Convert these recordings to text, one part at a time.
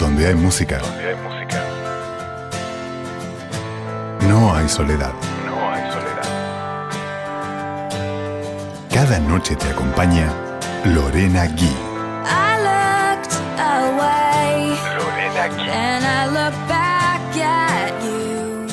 Donde hay música, no hay soledad. Cada noche te acompaña Lorena Gui. I looked away, Lorena Gui. and I looked back at you.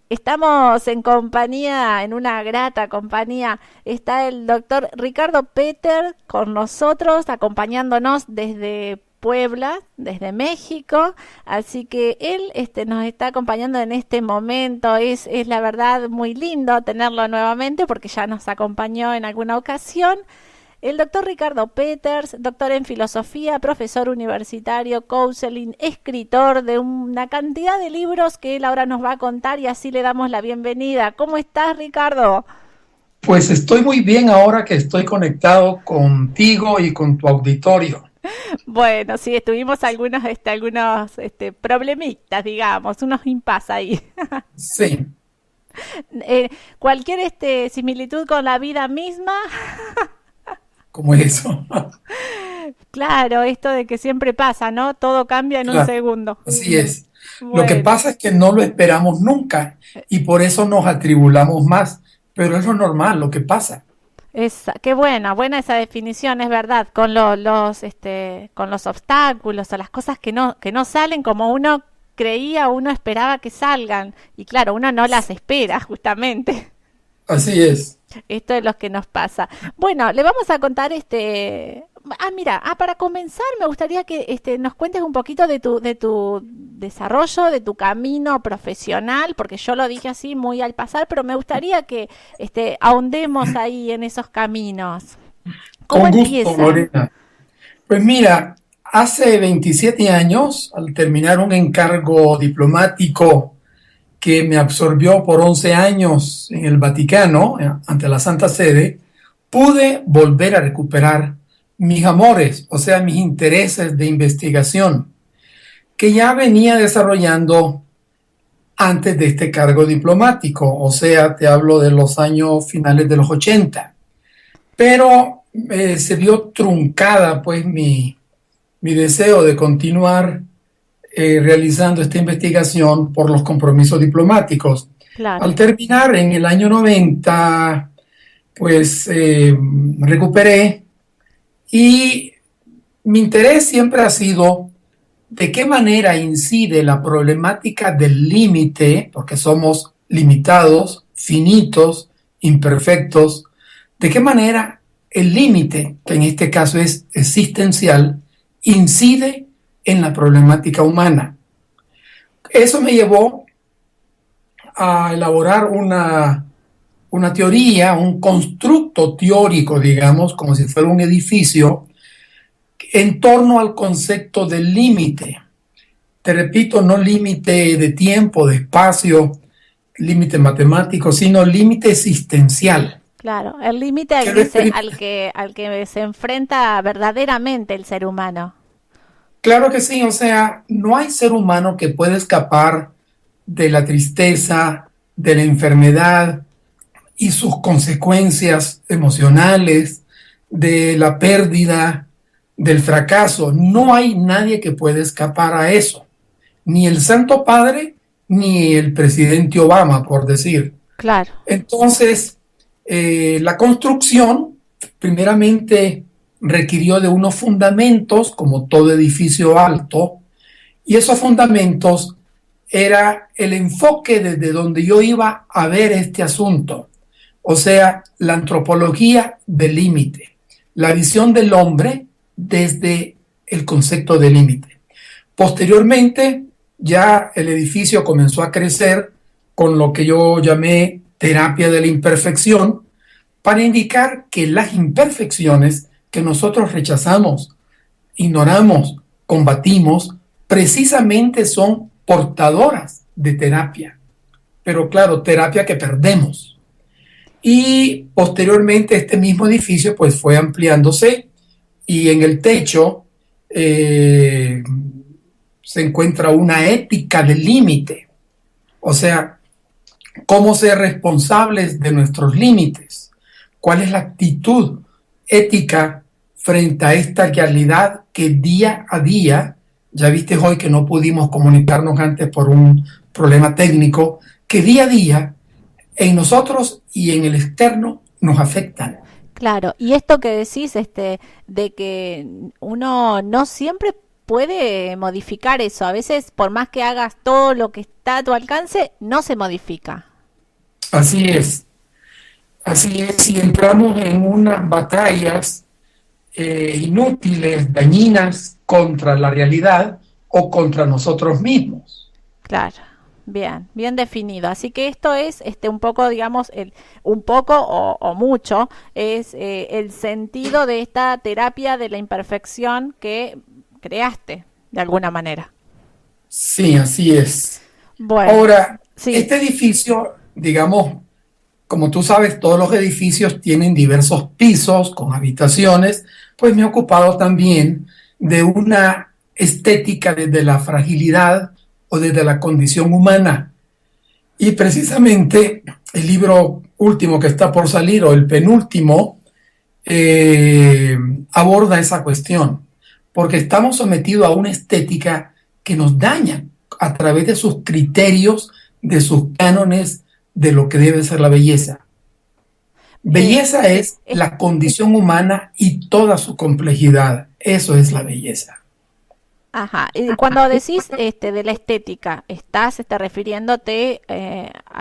Estamos en compañía, en una grata compañía. Está el doctor Ricardo Peter con nosotros, acompañándonos desde Puebla, desde México. Así que él nos está acompañando en este momento. Es la verdad muy lindo tenerlo nuevamente porque ya nos acompañó en alguna ocasión. El doctor Ricardo Peters, doctor en filosofía, profesor universitario, counseling, escritor de una cantidad de libros que él ahora nos va a contar y así le damos la bienvenida. ¿Cómo estás, Ricardo? Pues estoy muy bien ahora que estoy conectado contigo y con tu auditorio. Bueno, sí, estuvimos algunos problemitas, digamos, unos impas ahí. Sí, Cualquier similitud con la vida misma. como eso. Claro, esto de que siempre pasa, ¿no? Todo cambia en un Claro, segundo. así es. Lo que Bueno, pasa es que no lo esperamos nunca y por eso nos atribulamos más, pero es lo normal, lo que pasa. qué buena esa definición, es verdad, con con los obstáculos o las cosas que no salen como uno creía, uno esperaba que salgan. Y claro, uno no las espera, justamente. Así es. Esto es lo que nos pasa. Bueno, le vamos a contar para comenzar me gustaría que nos cuentes un poquito de tu desarrollo, de tu camino profesional, porque yo lo dije así muy al pasar, pero me gustaría que ahondemos ahí en esos caminos. ¿Cómo Con gusto, empieza? Lorena. Pues mira, hace 27 años, al terminar un encargo diplomático que me absorbió por 11 años en el Vaticano, ante la Santa Sede, pude volver a recuperar mis amores, o sea, mis intereses de investigación, que ya venía desarrollando antes de este cargo diplomático, o sea, te hablo de los años finales de los 80. Pero se vio truncada pues mi deseo de continuar realizando esta investigación por los compromisos diplomáticos. Claro, Al terminar en el año 90, pues recuperé y mi interés siempre ha sido de qué manera incide la problemática del límite, porque somos limitados, finitos, imperfectos, de qué manera el límite, que en este caso es existencial, incide en la problemática humana. Eso me llevó a elaborar una teoría, un constructo teórico, digamos, como si fuera un edificio, en torno al concepto del límite. Te repito, no límite de tiempo, de espacio, límite matemático, sino límite existencial. claro. El límite Que lo experimenta. al que se enfrenta verdaderamente el ser humano. Claro que sí, o sea, no hay ser humano que pueda escapar de la tristeza, de la enfermedad y sus consecuencias emocionales, de la pérdida, del fracaso. No hay nadie que pueda escapar a eso, ni el Santo Padre, ni el presidente Obama, por decir. Claro, Entonces, la construcción, primeramente, requirió de unos fundamentos, como todo edificio alto, y esos fundamentos era el enfoque desde donde yo iba a ver este asunto, o sea, la antropología del límite, la visión del hombre desde el concepto de límite. Posteriormente, ya el edificio comenzó a crecer con lo que yo llamé terapia de la imperfección, para indicar que las imperfecciones que nosotros rechazamos, ignoramos, combatimos, precisamente son portadoras de terapia. Pero claro, terapia que perdemos. Y posteriormente este mismo edificio pues fue ampliándose y en el techo se encuentra una ética del límite. O sea, cómo ser responsables de nuestros límites. ¿Cuál es la actitud ética, frente a esta realidad que día a día, ya viste hoy que no pudimos comunicarnos antes por un problema técnico, que día a día en nosotros y en el externo nos afectan. Claro, y esto que decís, de que uno no siempre puede modificar eso. A veces, por más que hagas todo lo que está a tu alcance, no se modifica. Así es, así es, si entramos en unas batallas inútiles, dañinas contra la realidad o contra nosotros mismos. Claro, bien, bien definido. Así que esto es, un poco, digamos, un poco o mucho, es el sentido de esta terapia de la imperfección que creaste, de alguna manera. Sí, así es. Bueno, Ahora, sí, este edificio, digamos, como tú sabes, todos los edificios tienen diversos pisos con habitaciones, pues me he ocupado también de una estética desde la fragilidad o desde la condición humana. Y precisamente el libro último que está por salir, o el penúltimo, aborda esa cuestión, porque estamos sometidos a una estética que nos daña a través de sus criterios, de sus cánones, de lo que debe ser la belleza. Belleza es la condición humana y toda su complejidad. Eso es la belleza. ajá. Y cuando decís de la estética, estás refiriéndote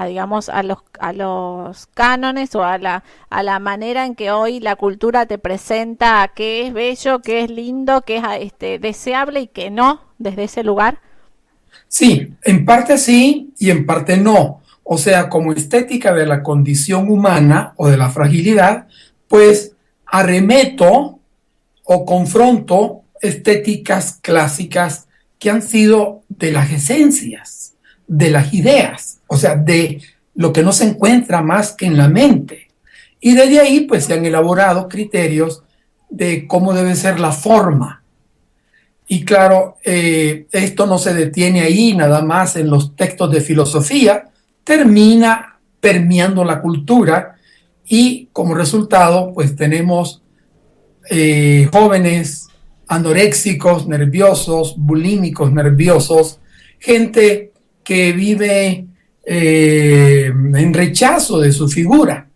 digamos, a los cánones o a la manera en que hoy la cultura te presenta qué es bello, qué es lindo, qué es deseable y qué no, desde ese lugar. Sí, en parte sí y en parte no. O sea, como estética de la condición humana o de la fragilidad, pues arremeto o confronto estéticas clásicas que han sido de las esencias, de las ideas, o sea, de lo que no se encuentra más que en la mente. Y desde ahí, pues se han elaborado criterios de cómo debe ser la forma. Y claro, esto no se detiene ahí nada más en los textos de filosofía, termina permeando la cultura y como resultado, pues tenemos jóvenes anoréxicos, nerviosos, bulímicos, nerviosos, gente que vive en rechazo de su figura.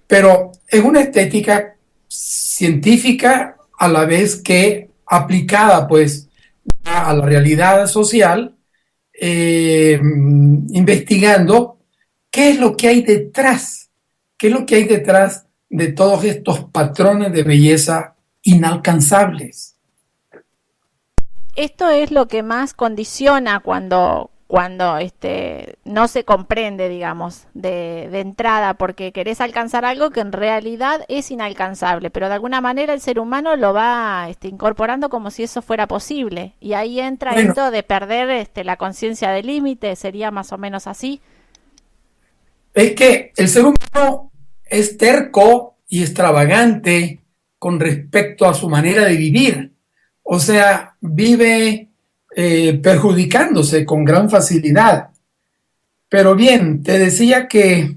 Pero es una estética científica a la vez que aplicada pues a la realidad social, investigando qué es lo que hay detrás, qué es lo que hay detrás de todos estos patrones de belleza inalcanzables. Esto es lo que más condiciona cuando no se comprende, digamos, de entrada, porque querés alcanzar algo que en realidad es inalcanzable, pero de alguna manera el ser humano lo va incorporando como si eso fuera posible. Y ahí entra Bueno, esto de perder la conciencia del límite, sería más o menos así. es que el ser humano es terco y extravagante con respecto a su manera de vivir. O sea, vive perjudicándose con gran facilidad. Pero bien, te decía que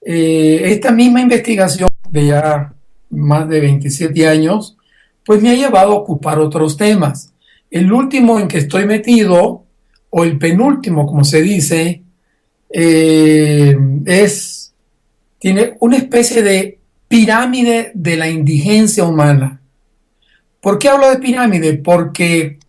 esta misma investigación de ya más de 27 años, pues me ha llevado a ocupar otros temas. El último en que estoy metido, o el penúltimo, como se dice, eh, es, tiene una especie de pirámide de la indigencia humana. ¿Por qué hablo de pirámide? Porque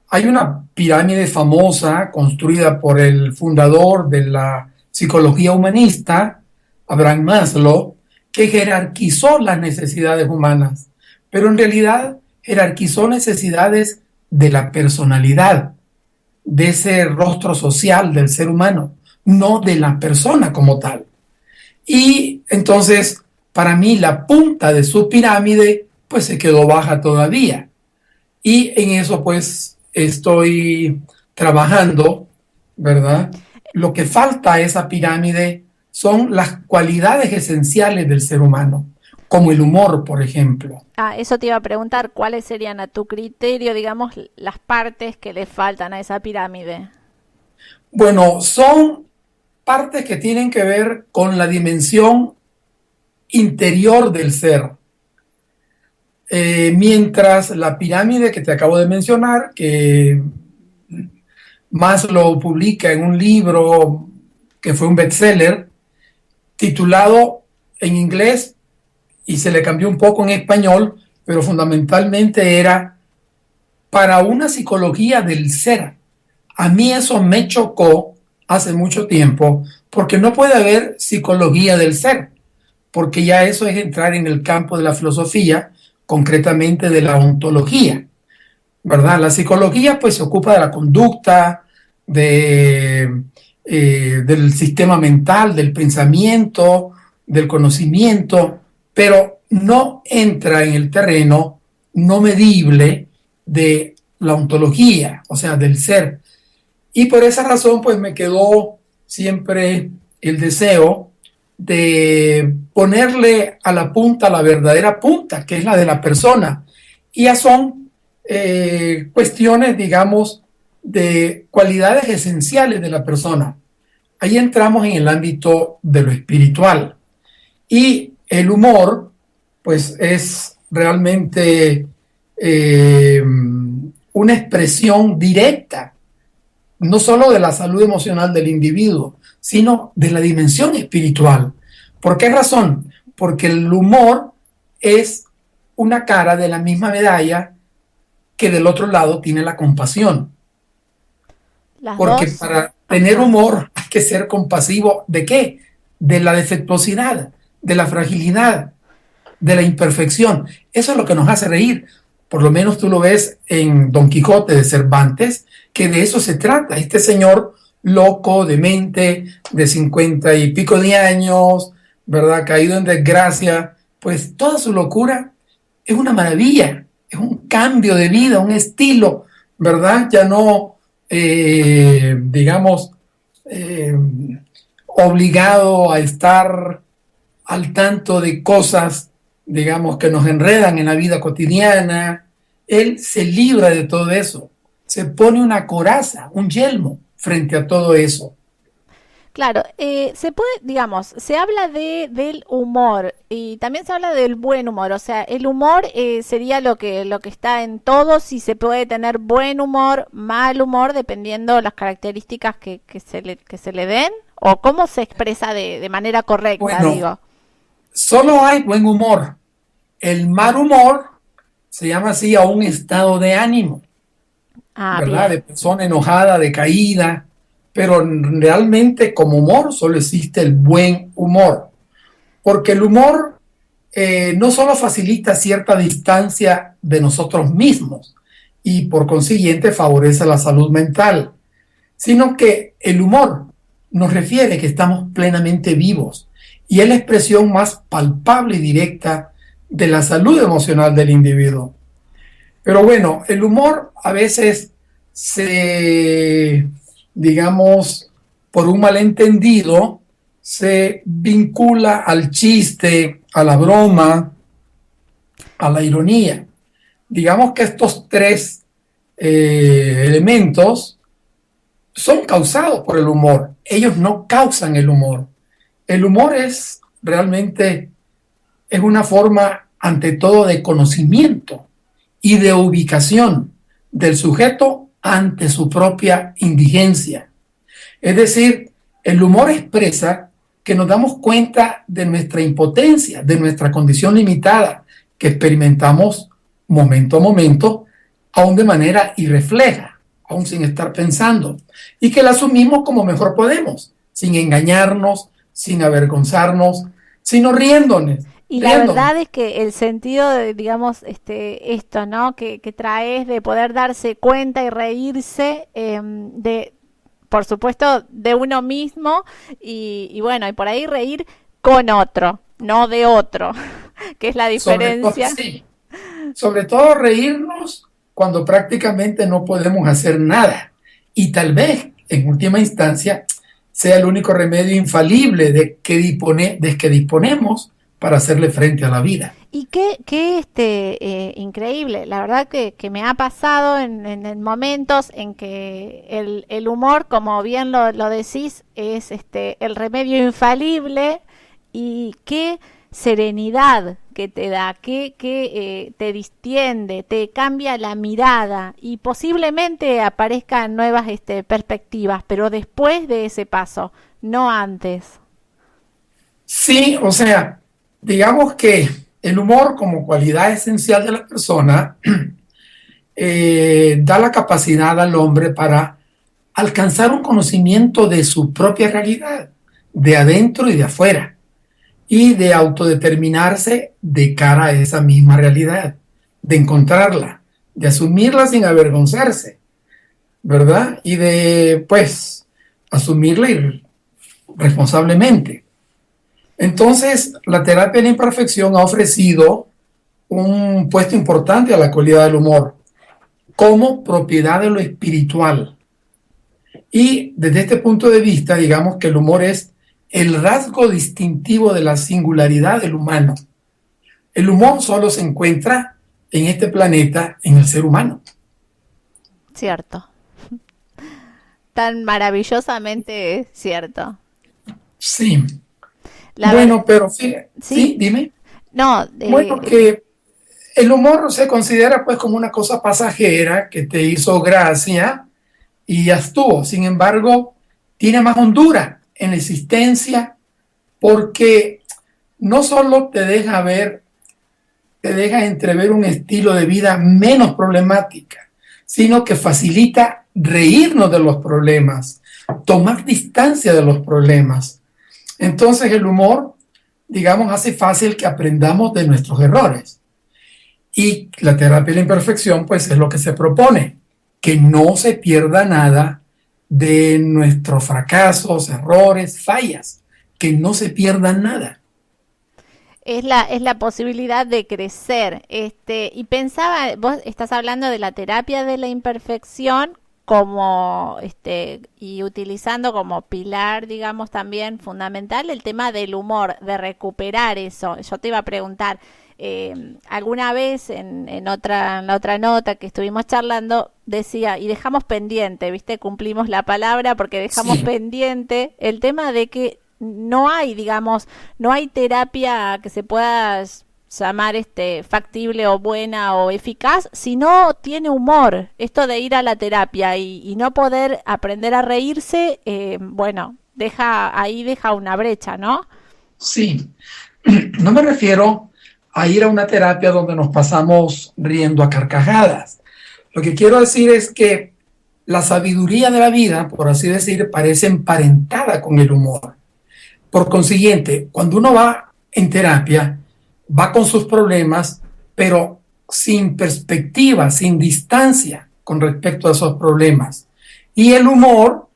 hay una pirámide famosa construida por el fundador de la psicología humanista, Abraham Maslow, que jerarquizó las necesidades humanas, pero en realidad jerarquizó necesidades de la personalidad, de ese rostro social del ser humano, no de la persona como tal. Y entonces, para mí, la punta de su pirámide, pues se quedó baja todavía. Y en eso, pues, estoy trabajando, ¿verdad? Lo que falta a esa pirámide son las cualidades esenciales del ser humano, como el humor, por ejemplo. Ah, eso te iba a preguntar, ¿cuáles serían a tu criterio, digamos, las partes que le faltan a esa pirámide? Bueno, son partes que tienen que ver con la dimensión interior del ser. mientras la pirámide que te acabo de mencionar, que Maslow publica en un libro que fue un bestseller, titulado en inglés y se le cambió un poco en español, pero fundamentalmente era para una psicología del ser. A mí eso me chocó hace mucho tiempo, porque no puede haber psicología del ser, porque ya eso es entrar en el campo de la filosofía, concretamente de la ontología, ¿verdad? La psicología pues se ocupa de la conducta, del sistema mental, del pensamiento, del conocimiento, pero no entra en el terreno no medible de la ontología, o sea, del ser. Y por esa razón, pues me quedó siempre el deseo de ponerle a la punta la verdadera punta, que es la de la persona. Y ya son cuestiones, digamos, de cualidades esenciales de la persona. Ahí entramos en el ámbito de lo espiritual. Y el humor, pues es realmente una expresión directa, no solo de la salud emocional del individuo, sino de la dimensión espiritual. ¿Por qué razón? Porque el humor es una cara de la misma medalla que del otro lado tiene la compasión. Las Porque dos. para tener humor hay que ser compasivo. ¿De qué? De la defectuosidad, de la fragilidad, de la imperfección. Eso es lo que nos hace reír. Por lo menos tú lo ves en Don Quijote de Cervantes, que de eso se trata. Este señor loco, demente, de 50 y pico de años, ¿verdad? Caído en desgracia, pues toda su locura es una maravilla, es un cambio de vida, un estilo, ¿verdad? Ya no, digamos, obligado a estar al tanto de cosas, digamos, que nos enredan en la vida cotidiana. Él se libra de todo eso, se pone una coraza, un yelmo frente a todo eso. Claro, se puede, digamos, se habla del humor y también se habla del buen humor. O sea, el humor sería lo que está en todos y se puede tener buen humor, mal humor, dependiendo las características que se le den o cómo se expresa de manera correcta, Bueno, digo. solo hay buen humor. El mal humor se llama así a un estado de ánimo, Ah, ¿verdad? bien. De persona enojada, decaída, pero realmente como humor solo existe el buen humor, porque el humor no solo facilita cierta distancia de nosotros mismos y por consiguiente favorece la salud mental, sino que el humor nos refiere que estamos plenamente vivos y es la expresión más palpable y directa de la salud emocional del individuo. Pero bueno, el humor a veces se, digamos, por un malentendido, se vincula al chiste, a la broma, a la ironía. Digamos que estos tres elementos son causados por el humor. Ellos no causan el humor. El humor es realmente es una forma, ante todo, de conocimiento y de ubicación del sujeto ante su propia indigencia. Es decir, el humor expresa que nos damos cuenta de nuestra impotencia, de nuestra condición limitada, que experimentamos momento a momento, aún de manera irrefleja, aún sin estar pensando, y que la asumimos como mejor podemos, sin engañarnos, sin avergonzarnos, sino riéndonos. Y la verdad es que el sentido de, digamos, esto, ¿no? Que traes de poder darse cuenta y reírse por supuesto, de uno mismo y bueno, y por ahí reír con otro, no de otro, que es la diferencia. Sobre todo reírnos cuando prácticamente no podemos hacer nada y tal vez, en última instancia, sea el único remedio infalible de que disponemos para hacerle frente a la vida. Y qué increíble, la verdad que me ha pasado en momentos en que el humor, como bien lo decís, es el remedio infalible y qué serenidad que te da, que te distiende, te cambia la mirada y posiblemente aparezcan nuevas perspectivas, pero después de ese paso, no antes. Sí, o sea, digamos que el humor como cualidad esencial de la persona da la capacidad al hombre para alcanzar un conocimiento de su propia realidad, de adentro y de afuera, y de autodeterminarse de cara a esa misma realidad, de encontrarla, de asumirla sin avergonzarse, ¿verdad? Y de, pues, asumirla responsablemente. Entonces, la terapia de la imperfección ha ofrecido un puesto importante a la cualidad del humor como propiedad de lo espiritual. Y desde este punto de vista, digamos que el humor es el rasgo distintivo de la singularidad del humano. El humor solo se encuentra en este planeta, en el ser humano. Cierto. Tan maravillosamente cierto. Sí. Bueno, pero sí, dime. No, bueno, que el humor se considera pues como una cosa pasajera que te hizo gracia y ya estuvo. Sin embargo, tiene más hondura en la existencia porque no solo te deja entrever un estilo de vida menos problemática, sino que facilita reírnos de los problemas, tomar distancia de los problemas. Entonces el humor, digamos, hace fácil que aprendamos de nuestros errores. Y la terapia de la imperfección, pues, es lo que se propone, que no se pierda nada de nuestros fracasos, errores, fallas, que no se pierda nada. Es la posibilidad de crecer. Y pensaba, vos estás hablando de la terapia de la imperfección como y utilizando como pilar, digamos, también fundamental el tema del humor, de recuperar eso. Yo te iba a preguntar, alguna vez en la otra nota que estuvimos charlando, decía, y dejamos pendiente, ¿viste? Cumplimos la palabra porque dejamos pendiente el tema de que no hay, digamos, no hay terapia que se pueda llamar factible o buena o eficaz si no tiene humor. Esto de ir a la terapia y no poder aprender a reírse, bueno, deja una brecha, ¿no? Sí, no me refiero a ir a una terapia donde nos pasamos riendo a carcajadas. Lo que quiero decir es que la sabiduría de la vida, por así decir, parece emparentada con el humor. Por consiguiente, cuando uno va en terapia, va con sus problemas, pero sin perspectiva, sin distancia con respecto a esos problemas. Y el humor,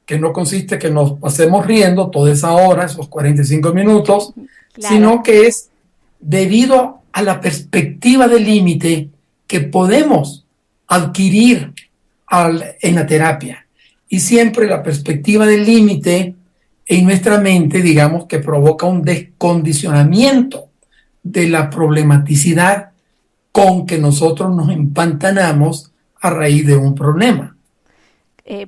que no consiste que nos pasemos riendo toda esa hora, esos 45 minutos, claro, sino que es debido a la perspectiva del límite que podemos adquirir en la terapia. Y siempre la perspectiva del límite en nuestra mente, digamos, que provoca un descondicionamiento de la problematicidad con que nosotros nos empantanamos a raíz de un problema.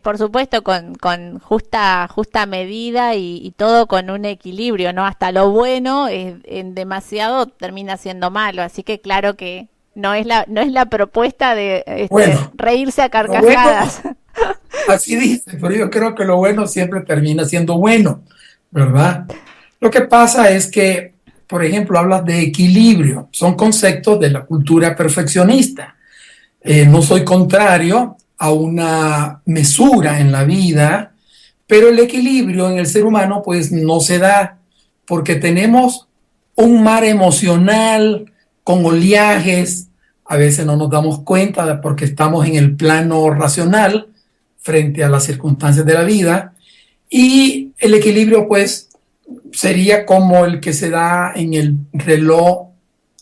Por supuesto, con justa medida y todo con un equilibrio, ¿no? Hasta lo bueno en demasiado termina siendo malo, así que claro que no es la propuesta de reírse a carcajadas. Bueno, así dice, pero yo creo que lo bueno siempre termina siendo bueno, ¿verdad? Lo que pasa es que, por ejemplo, hablas de equilibrio, son conceptos de la cultura perfeccionista. No soy contrario a una mesura en la vida, pero el equilibrio en el ser humano pues no se da porque tenemos un mar emocional con oleajes, a veces no nos damos cuenta porque estamos en el plano racional frente a las circunstancias de la vida, y el equilibrio pues sería como el que se da en el reloj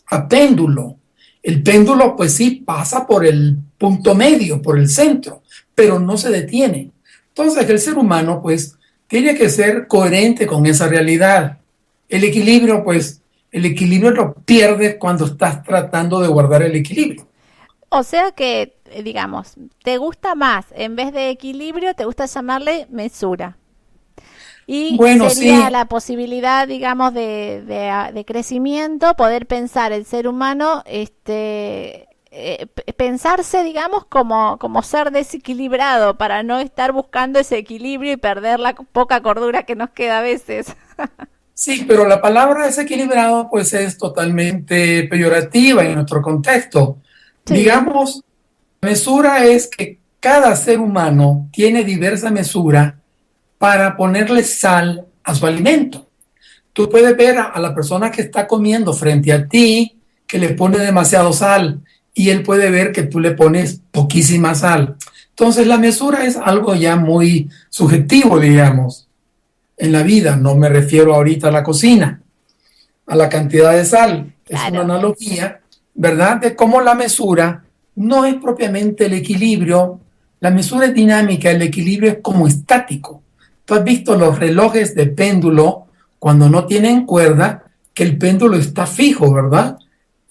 a péndulo. El péndulo pues sí pasa por el punto medio, por el centro, pero no se detiene. Entonces el ser humano pues tiene que ser coherente con esa realidad. El equilibrio lo pierdes cuando estás tratando de guardar el equilibrio. O sea que, digamos, te gusta más, en vez de equilibrio, te gusta llamarle mesura. Y Bueno, sería sí, la posibilidad, digamos, de crecimiento, poder pensar el ser humano, pensarse, digamos, como ser desequilibrado para no estar buscando ese equilibrio y perder la poca cordura que nos queda a veces. sí, pero la palabra desequilibrado pues es totalmente peyorativa en nuestro contexto. Sí, Digamos, mesura es que cada ser humano tiene diversa mesura para ponerle sal a su alimento. Tú puedes ver a la persona que está comiendo frente a ti que le pone demasiado sal y él puede ver que tú le pones poquísima sal. Entonces la mesura es algo ya muy subjetivo, digamos, en la vida. No me refiero ahorita a la cocina, a la cantidad de sal. Es una claro. analogía, ¿verdad? De cómo la mesura no es propiamente el equilibrio. La mesura es dinámica, el equilibrio es como estático. Tú has visto los relojes de péndulo cuando no tienen cuerda, que el péndulo está fijo, ¿verdad?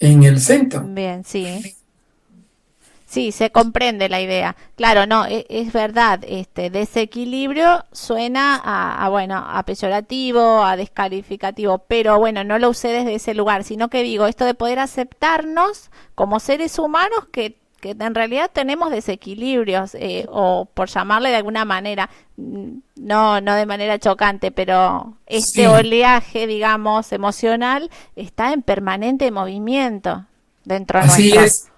En el centro. Bien, sí. Sí, se comprende la idea. Claro, no, es verdad, este desequilibrio suena bueno, a peyorativo, a descalificativo, pero bueno, no lo usé desde ese lugar, sino que digo, esto de poder aceptarnos como seres humanos que en realidad tenemos desequilibrios, o por llamarle de alguna manera, no de manera chocante, pero este Sí, oleaje, digamos, emocional está en permanente movimiento dentro así nuestro. es,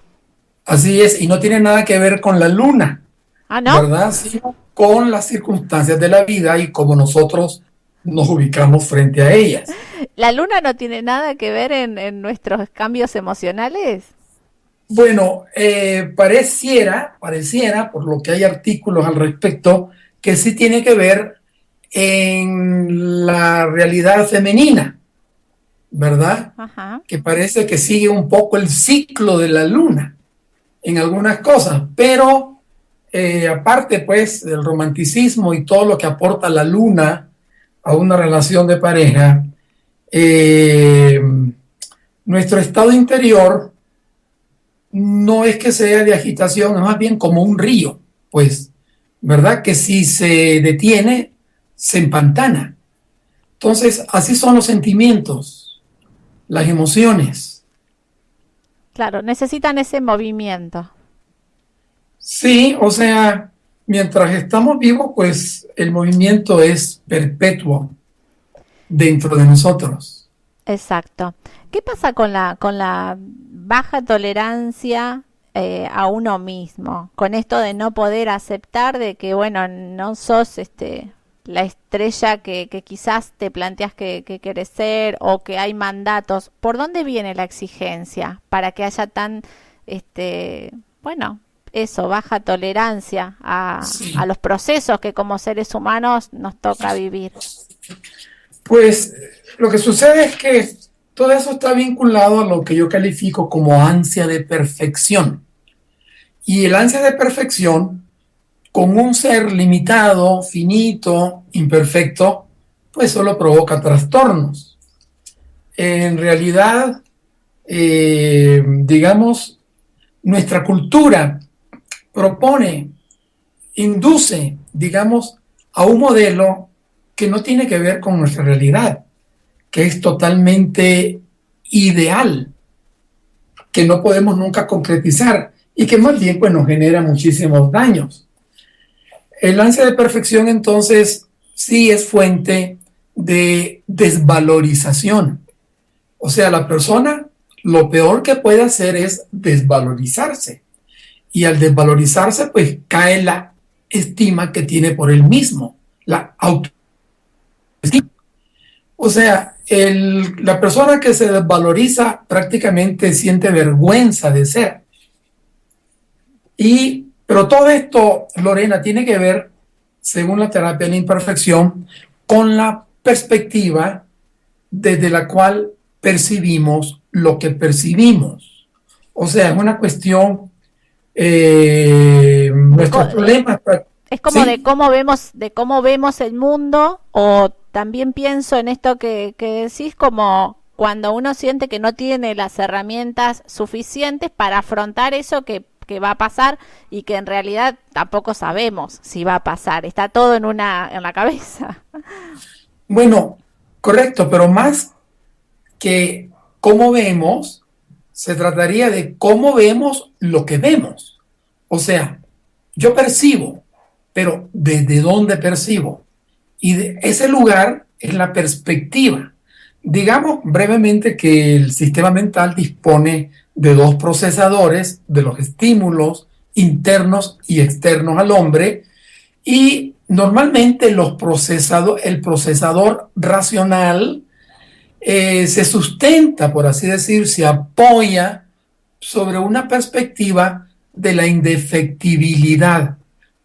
así es, y no tiene nada que ver con la luna, Ah, ¿no? ¿verdad? Sino con las circunstancias de la vida y cómo nosotros nos ubicamos frente a ellas. ¿La luna no tiene nada que ver en nuestros cambios emocionales? Bueno, pareciera, por lo que hay artículos al respecto, que sí tiene que ver en la realidad femenina, ¿verdad? Ajá. Que parece que sigue un poco el ciclo de la luna en algunas cosas, pero aparte pues del romanticismo y todo lo que aporta la luna a una relación de pareja, eh, nuestro estado interior no es que sea de agitación, es más bien como un río, pues, ¿verdad? Que si se detiene, se empantana. Entonces, así son los sentimientos, las emociones. Claro, necesitan ese movimiento. Sí, o sea, mientras estamos vivos, pues el movimiento es perpetuo dentro de nosotros. Exacto. ¿Qué pasa con la baja tolerancia a uno mismo? Con esto de no poder aceptar de que, bueno, no sos la estrella que quizás te planteas que querés ser o que hay mandatos. ¿Por dónde viene la exigencia para que haya tan, bueno, eso, baja tolerancia a Sí, los procesos que como seres humanos nos toca vivir? pues lo que sucede es que todo eso está vinculado a lo que yo califico como ansia de perfección. Y el ansia de perfección, con un ser limitado, finito, imperfecto, pues solo provoca trastornos. En realidad, digamos, nuestra cultura propone, induce, digamos, a un modelo que no tiene que ver con nuestra realidad, que es totalmente ideal, que no podemos nunca concretizar y que más bien pues, nos genera muchísimos daños. El ansia de perfección entonces sí es fuente de desvalorización. O sea, la persona lo peor que puede hacer es desvalorizarse. Y al desvalorizarse, pues cae la estima que tiene por él mismo, la autoestima. O sea, la persona que se desvaloriza prácticamente siente vergüenza de ser. Pero todo esto, Lorena, tiene que ver, según la terapia de la imperfección, con la perspectiva desde la cual percibimos lo que percibimos. O sea, es una cuestión, De co- nuestros problemas, es como ¿sí? de cómo vemos el mundo, o también pienso en esto que decís, como cuando uno siente que no tiene las herramientas suficientes para afrontar eso que va a pasar y que en realidad tampoco sabemos si va a pasar. Está todo en la cabeza. Bueno, correcto, pero más que cómo vemos, se trataría de cómo vemos lo que vemos. O sea, yo percibo, pero ¿desde dónde percibo? Y de ese lugar es la perspectiva. Digamos brevemente que el sistema mental dispone de dos procesadores de los estímulos internos y externos al hombre, y normalmente el procesador racional se sustenta, por así decir, se apoya sobre una perspectiva de la indefectibilidad.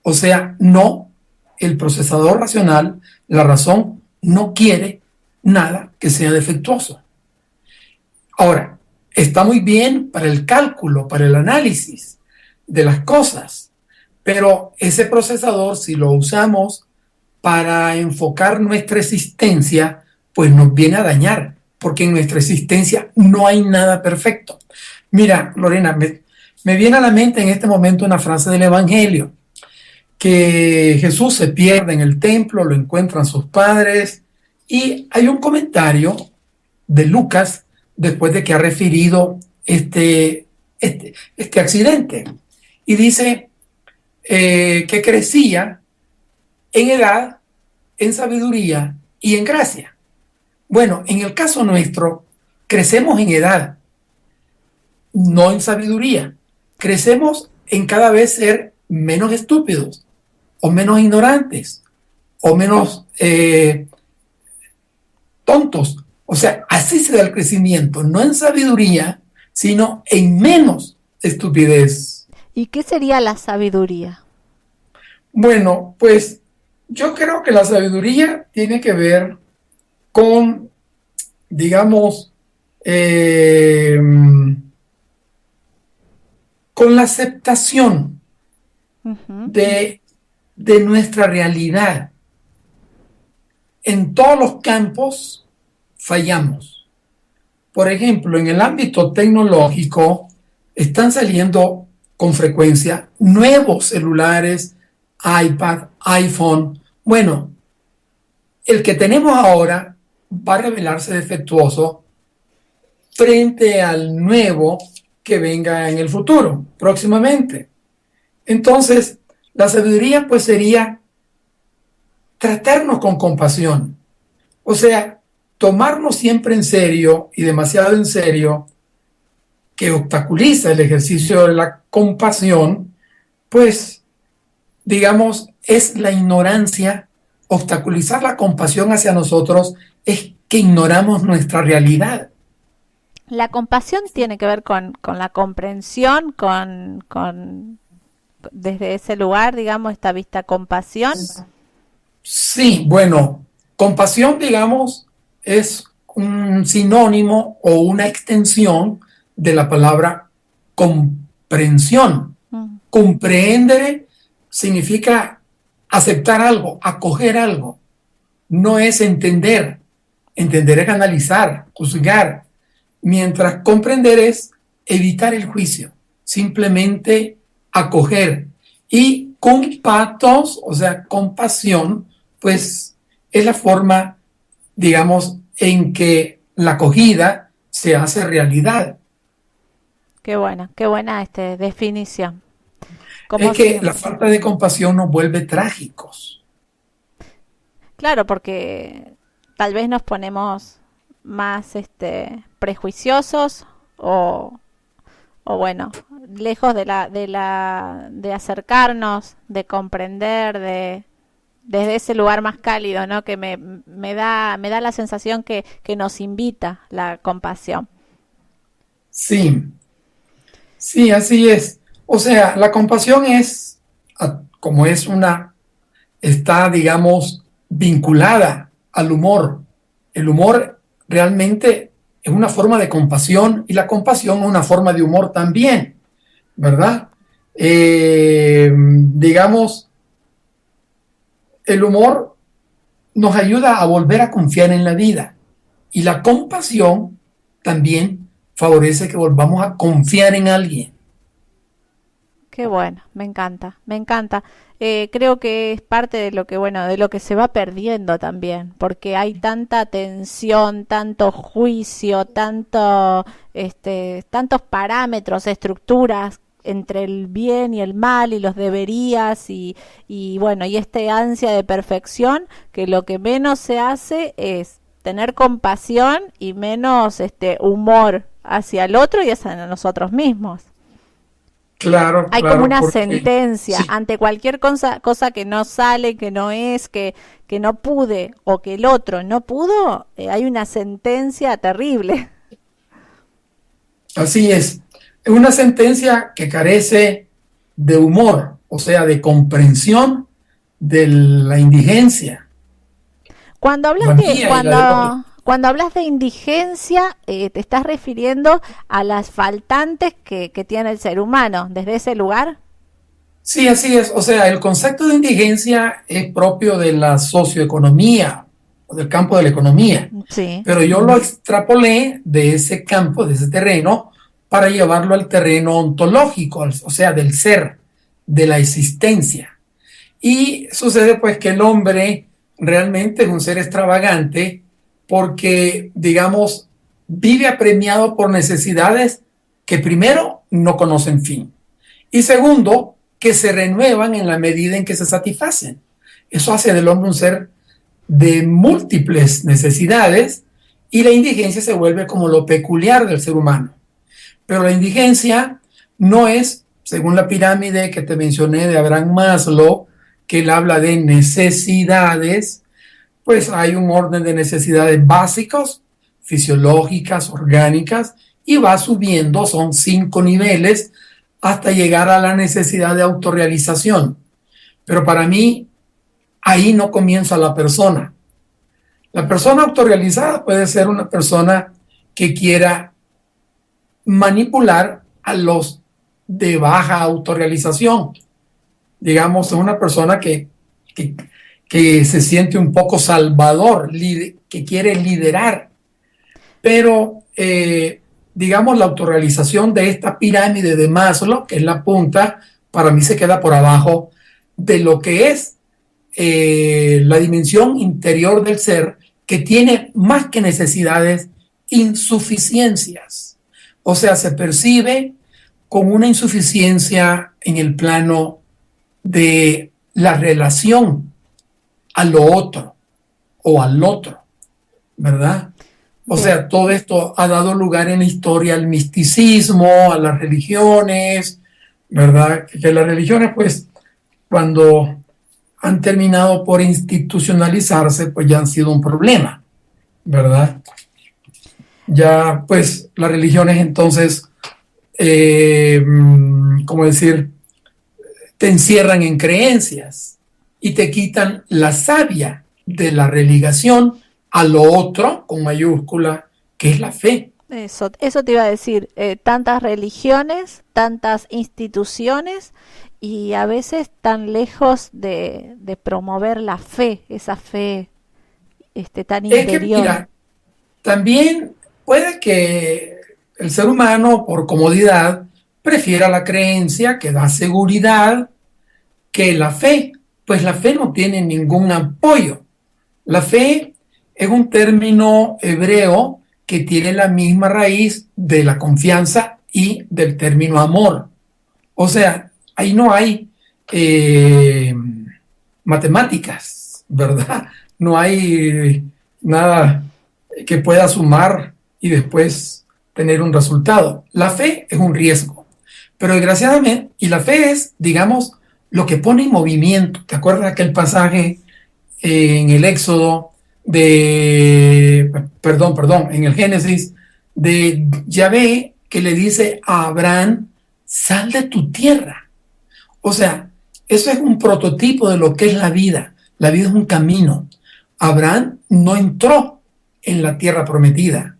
O sea, no, el procesador racional, la razón, no quiere nada que sea defectuoso. Ahora, está muy bien para el cálculo, para el análisis de las cosas, pero ese procesador, si lo usamos para enfocar nuestra existencia, pues nos viene a dañar, porque en nuestra existencia no hay nada perfecto. Mira, Lorena, me viene a la mente en este momento una frase del Evangelio, que Jesús se pierde en el templo, lo encuentran sus padres, y hay un comentario de Lucas después de que ha referido este accidente, y dice que crecía en edad, en sabiduría y en gracia. Bueno, en el caso nuestro, crecemos en edad, no en sabiduría. Crecemos en cada vez ser menos estúpidos, o menos ignorantes, o menos tontos. O sea, así se da el crecimiento, no en sabiduría, sino en menos estupidez. ¿Y qué sería la sabiduría? Bueno, pues yo creo que la sabiduría tiene que ver con, digamos, con la aceptación de nuestra realidad. En todos los campos fallamos. Por ejemplo, en el ámbito tecnológico están saliendo con frecuencia nuevos celulares, iPad, iPhone. Bueno, el que tenemos ahora va a revelarse defectuoso frente al nuevo que venga en el futuro, próximamente. Entonces, la sabiduría pues sería tratarnos con compasión. O sea, tomarnos siempre en serio y demasiado en serio, que obstaculiza el ejercicio de la compasión, pues, digamos, es la ignorancia. Obstaculizar la compasión hacia nosotros es que ignoramos nuestra realidad. La compasión tiene que ver con la comprensión, desde ese lugar, digamos, esta vista compasión. Sí, bueno, compasión, digamos, es un sinónimo o una extensión de la palabra comprensión. Comprender significa aceptar algo, acoger algo. No es entender. Entender es analizar, juzgar. Mientras comprender es evitar el juicio. Simplemente acoger. Y compatos, o sea, compasión, pues es la forma, digamos, en que la acogida se hace realidad. Qué buena definición. Es que la falta de compasión nos vuelve trágicos. Claro, porque tal vez nos ponemos más prejuiciosos o bueno, lejos de acercarnos, de comprender, desde ese lugar más cálido, ¿no? Que me da la sensación que nos invita la compasión. Sí, así es. O sea, la compasión está, digamos, vinculada al humor. El humor realmente es una forma de compasión, y la compasión es una forma de humor también, ¿verdad? Digamos, el humor nos ayuda a volver a confiar en la vida, y la compasión también favorece que volvamos a confiar en alguien. Qué bueno, me encanta, me encanta. Creo que es parte de lo que, bueno, de lo que se va perdiendo también, porque hay tanta tensión, tanto juicio, tantos parámetros, estructuras entre el bien y el mal y los deberías y bueno, y este ansia de perfección que lo que menos se hace es tener compasión y menos humor hacia el otro y hacia nosotros mismos. Claro, Hay como claro, una porque sentencia sí, ante cualquier cosa que no sale, que no es, que no pude o que el otro no pudo, hay una sentencia terrible. así es. Es una sentencia que carece de humor, o sea, de comprensión de la indigencia, Cuando la hablas de, mía y la del otro. cuando hablas de indigencia, te estás refiriendo a las faltantes que tiene el ser humano desde ese lugar. Sí, así es. O sea, el concepto de indigencia es propio de la socioeconomía, o del campo de la economía, Sí, pero yo lo extrapolé de ese campo, de ese terreno, para llevarlo al terreno ontológico, o sea, del ser, de la existencia. Y sucede pues que el hombre realmente es un ser extravagante porque, digamos, vive apremiado por necesidades que primero no conocen fin y segundo, que se renuevan en la medida en que se satisfacen. Eso hace del hombre un ser de múltiples necesidades y la indigencia se vuelve como lo peculiar del ser humano. Pero la indigencia no es, según la pirámide que te mencioné de Abraham Maslow, que él habla de necesidades, pues hay un orden de necesidades básicas, fisiológicas, orgánicas, y va subiendo, son 5 niveles, hasta llegar a la necesidad de autorrealización. Pero para mí, ahí no comienza la persona. La persona autorrealizada puede ser una persona que quiera manipular a los de baja autorrealización. Digamos, una persona que, que se siente un poco salvador, que quiere liderar, pero digamos la autorrealización de esta pirámide de Maslow, que es la punta, para mí se queda por abajo de lo que es la dimensión interior del ser, que tiene más que necesidades, insuficiencias. O sea, se percibe con una insuficiencia en el plano de la relación a lo otro o al otro, ¿verdad? O bien. sea, todo esto ha dado lugar en la historia al misticismo, a las religiones, ¿verdad? Que las religiones, pues, cuando han terminado por institucionalizarse, pues ya han sido un problema, ¿verdad? Ya, pues, las religiones entonces, ¿cómo decir? Te encierran en creencias y te quitan la savia de la religación a lo otro, con mayúscula, que es la fe. Eso te iba a decir, tantas religiones, tantas instituciones y a veces tan lejos de promover la fe, esa fe tan Es que, interior. mira, también puede que el ser humano, por comodidad, prefiera la creencia que da seguridad que la fe, pues la fe no tiene ningún apoyo. La fe es un término hebreo que tiene la misma raíz de la confianza y del término amor. O sea, ahí no hay matemáticas, ¿verdad? No hay nada que pueda sumar y después tener un resultado. La fe es un riesgo, pero desgraciadamente, y la fe es, digamos, lo que pone en movimiento. ¿Te acuerdas de aquel pasaje en el Éxodo en el Génesis de Yahvé que le dice a Abraham, sal de tu tierra? O sea, eso es un prototipo de lo que es la vida. La vida es un camino. Abraham no entró en la tierra prometida,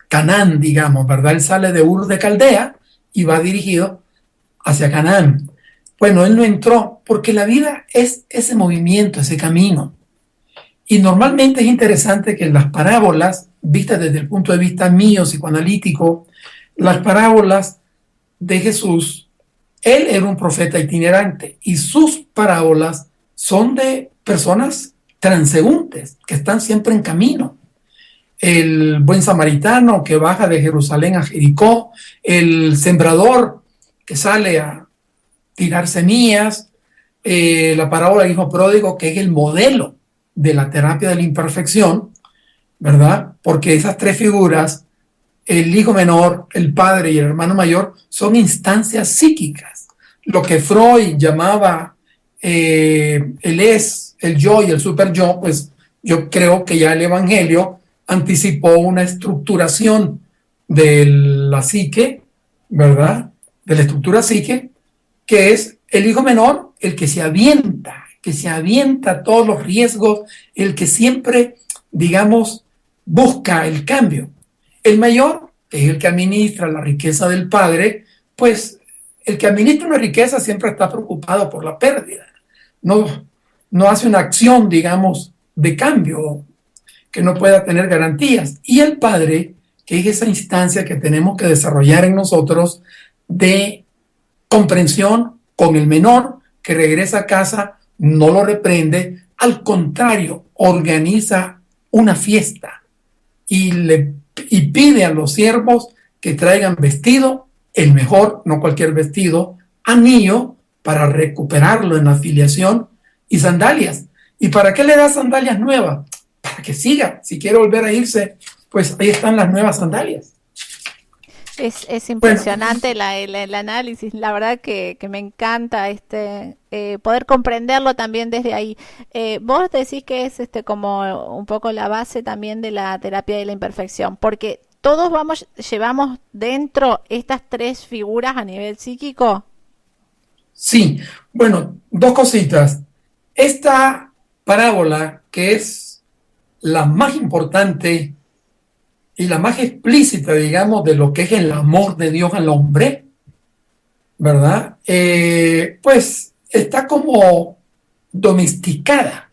Canaán, digamos, ¿verdad? Él sale de Ur de Caldea y va dirigido hacia Canaán. Bueno, él no entró porque la vida es ese movimiento, ese camino. Y normalmente es interesante que las parábolas, vistas desde el punto de vista mío, psicoanalítico, las parábolas de Jesús Él era un profeta itinerante y sus parábolas son de personas transeúntes que están siempre en camino. El buen samaritano que baja de Jerusalén a Jericó, el sembrador que sale a tirar semillas, la parábola del hijo pródigo, que es el modelo de la terapia de la imperfección, ¿verdad? Porque esas tres figuras, el hijo menor, el padre y el hermano mayor, son instancias psíquicas. Lo que Freud llamaba el es, el yo y el super yo, pues yo creo que ya el Evangelio anticipó una estructuración de la psique, ¿verdad? De la estructura psique, que es el hijo menor, el que se avienta a todos los riesgos, el que siempre, digamos, busca el cambio. El mayor, que es el que administra la riqueza del padre, pues el que administra una riqueza siempre está preocupado por la pérdida. No hace una acción, digamos, de cambio que no pueda tener garantías. Y el padre, que es esa instancia que tenemos que desarrollar en nosotros de comprensión con el menor que regresa a casa, no lo reprende, al contrario, organiza una fiesta y pide a los siervos que traigan vestido, el mejor, no cualquier vestido, anillo para recuperarlo en la filiación y sandalias. ¿Y para qué le da sandalias nuevas? Para que siga, si quiere volver a irse, pues ahí están las nuevas sandalias. Es impresionante el análisis, la verdad que me encanta poder comprenderlo también desde ahí. Vos decís que es como un poco la base también de la terapia de la imperfección, porque todos llevamos dentro estas tres figuras a nivel psíquico. Sí, bueno, dos cositas. Esta parábola, que es la más importante y la más explícita, digamos, de lo que es el amor de Dios al hombre, ¿verdad? Pues está como domesticada.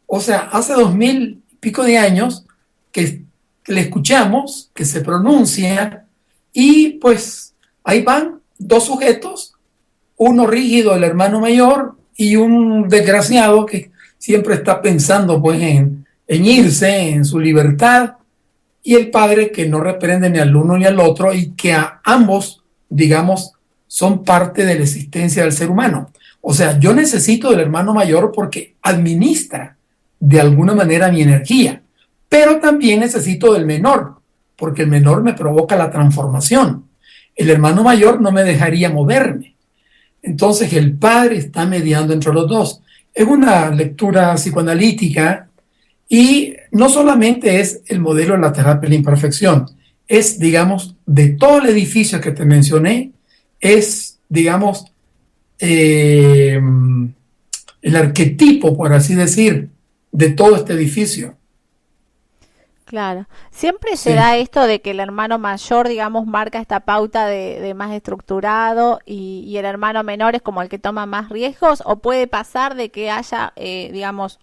O sea, hace 2000 y pico de años que le escuchamos, que se pronuncia, y pues ahí van dos sujetos, uno rígido, el hermano mayor, y un desgraciado que siempre está pensando pues en irse, en su libertad, y el padre que no reprende ni al uno ni al otro y que a ambos, digamos, son parte de la existencia del ser humano. O sea, yo necesito del hermano mayor porque administra de alguna manera mi energía, pero también necesito del menor, porque el menor me provoca la transformación. El hermano mayor no me dejaría moverme. Entonces el padre está mediando entre los dos. Es una lectura psicoanalítica y no solamente es el modelo de la terapia de la imperfección, es, digamos, de todo el edificio que te mencioné, es, digamos, el arquetipo, por así decir, de todo este edificio. Claro, siempre se da esto de que el hermano mayor, digamos, marca esta pauta de más estructurado y el hermano menor es como el que toma más riesgos, o puede pasar de que haya, digamos,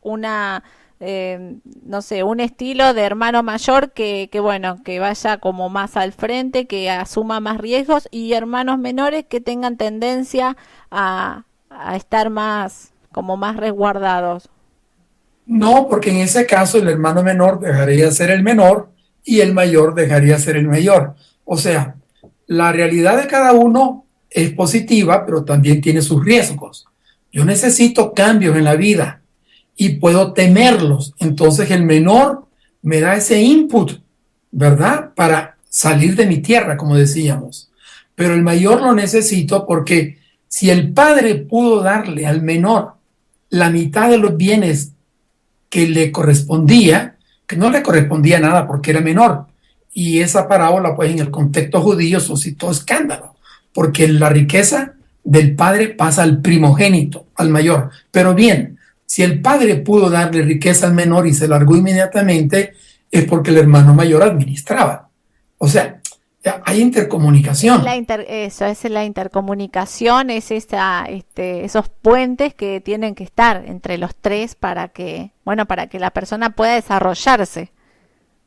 no sé, un estilo de hermano mayor que bueno, que vaya como más al frente, que asuma más riesgos, y hermanos menores que tengan tendencia a estar como más resguardados. No, porque en ese caso el hermano menor dejaría de ser el menor y el mayor dejaría de ser el mayor. O sea, la realidad de cada uno es positiva, pero también tiene sus riesgos. Yo necesito cambios en la vida y puedo temerlos. Entonces el menor me da ese input, ¿verdad? Para salir de mi tierra, como decíamos. Pero el mayor lo necesito porque si el padre pudo darle al menor la mitad de los bienes que le correspondía, que no le correspondía nada porque era menor. Y esa parábola, pues en el contexto judío suscitó escándalo, porque la riqueza del padre pasa al primogénito, al mayor. Pero bien, si el padre pudo darle riqueza al menor y se largó inmediatamente, es porque el hermano mayor administraba. O sea, hay intercomunicación. Eso es la intercomunicación, es esos puentes que tienen que estar entre los tres para que la persona pueda desarrollarse.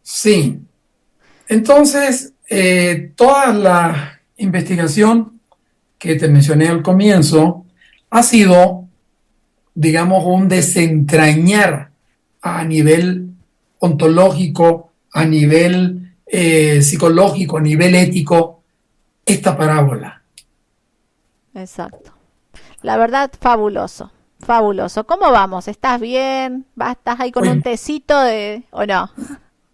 Sí. Entonces, toda la investigación que te mencioné al comienzo ha sido, digamos, un desentrañar a nivel ontológico, a nivel psicológico, a nivel ético, esta parábola. Exacto. La verdad, fabuloso, fabuloso. ¿Cómo vamos? ¿Estás bien? ¿Estás ahí con Pues, un tecito o no?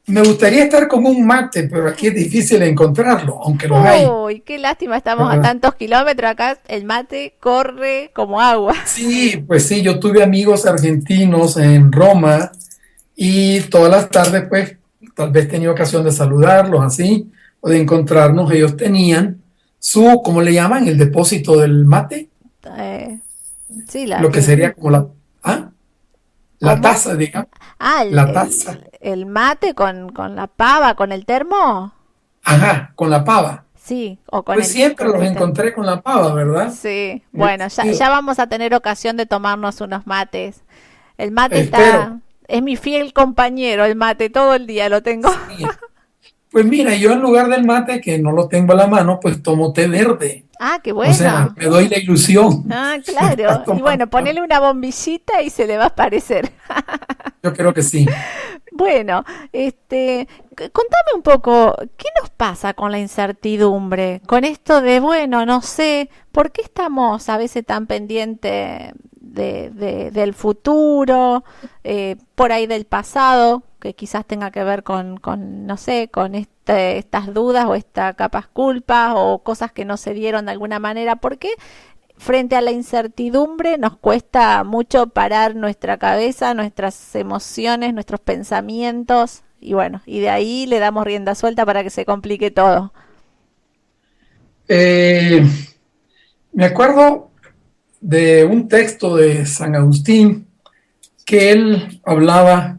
me gustaría estar con un mate, pero aquí es difícil encontrarlo, aunque los hay, Uy, qué lástima, estamos a ¿verdad? tantos kilómetros acá, el mate corre como agua. Sí, pues sí, yo tuve amigos argentinos en Roma y todas las tardes, pues, tal vez tenía ocasión de saludarlos así, o de encontrarnos. Ellos tenían su, ¿cómo le llaman? El depósito del mate, Eh, sí, lo que sería como ¿ah? La ¿cómo? taza, digamos, Ah, la taza, el mate con la pava, con el termo. ajá, con la pava. Sí, o Pues siempre con los el termo. encontré con la pava, ¿verdad? Sí, En bueno, ese ya sentido. vamos a tener ocasión de tomarnos unos mates. El mate Espero. es mi fiel compañero, el mate, todo el día lo tengo. Sí. Pues mira, yo en lugar del mate, que no lo tengo a la mano, pues tomo té verde. Ah, qué O sea, bueno. me doy la ilusión Ah, de estar claro. Y tomando. bueno, ponele una bombillita y se le va a aparecer. Yo creo que sí. Bueno, contame un poco, ¿qué nos pasa con la incertidumbre? Con esto de, bueno, no sé, ¿por qué estamos a veces tan pendientes del futuro, por ahí del pasado, que quizás tenga que ver no sé, con estas dudas o estas capas culpas o cosas que no se dieron de alguna manera? ¿Por qué frente a la incertidumbre nos cuesta mucho parar nuestra cabeza, nuestras emociones, nuestros pensamientos? Y bueno, y de ahí le damos rienda suelta para que se complique todo. Eh, Me acuerdo de un texto de San Agustín que él hablaba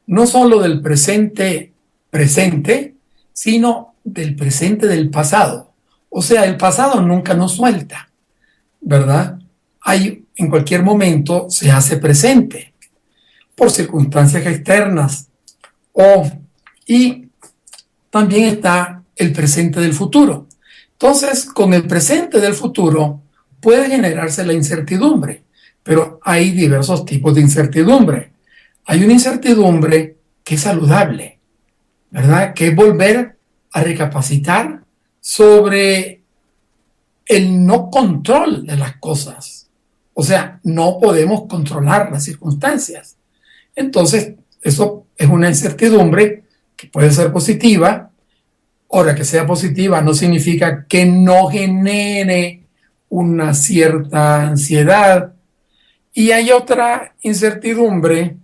no solo del presente presente, sino del presente del pasado. O sea, el pasado nunca nos suelta, ¿verdad? Hay, en cualquier momento se hace presente por circunstancias externas o y también está el presente del futuro. Entonces, con el presente del futuro puede generarse la incertidumbre, pero hay diversos tipos de incertidumbre. Hay una incertidumbre que es saludable, ¿verdad? Que es volver a recapacitar sobre el no control de las cosas. O sea, no podemos controlar las circunstancias. Entonces, eso es una incertidumbre que puede ser positiva. Ahora, que sea positiva no significa que no genere una cierta ansiedad. Y hay otra incertidumbre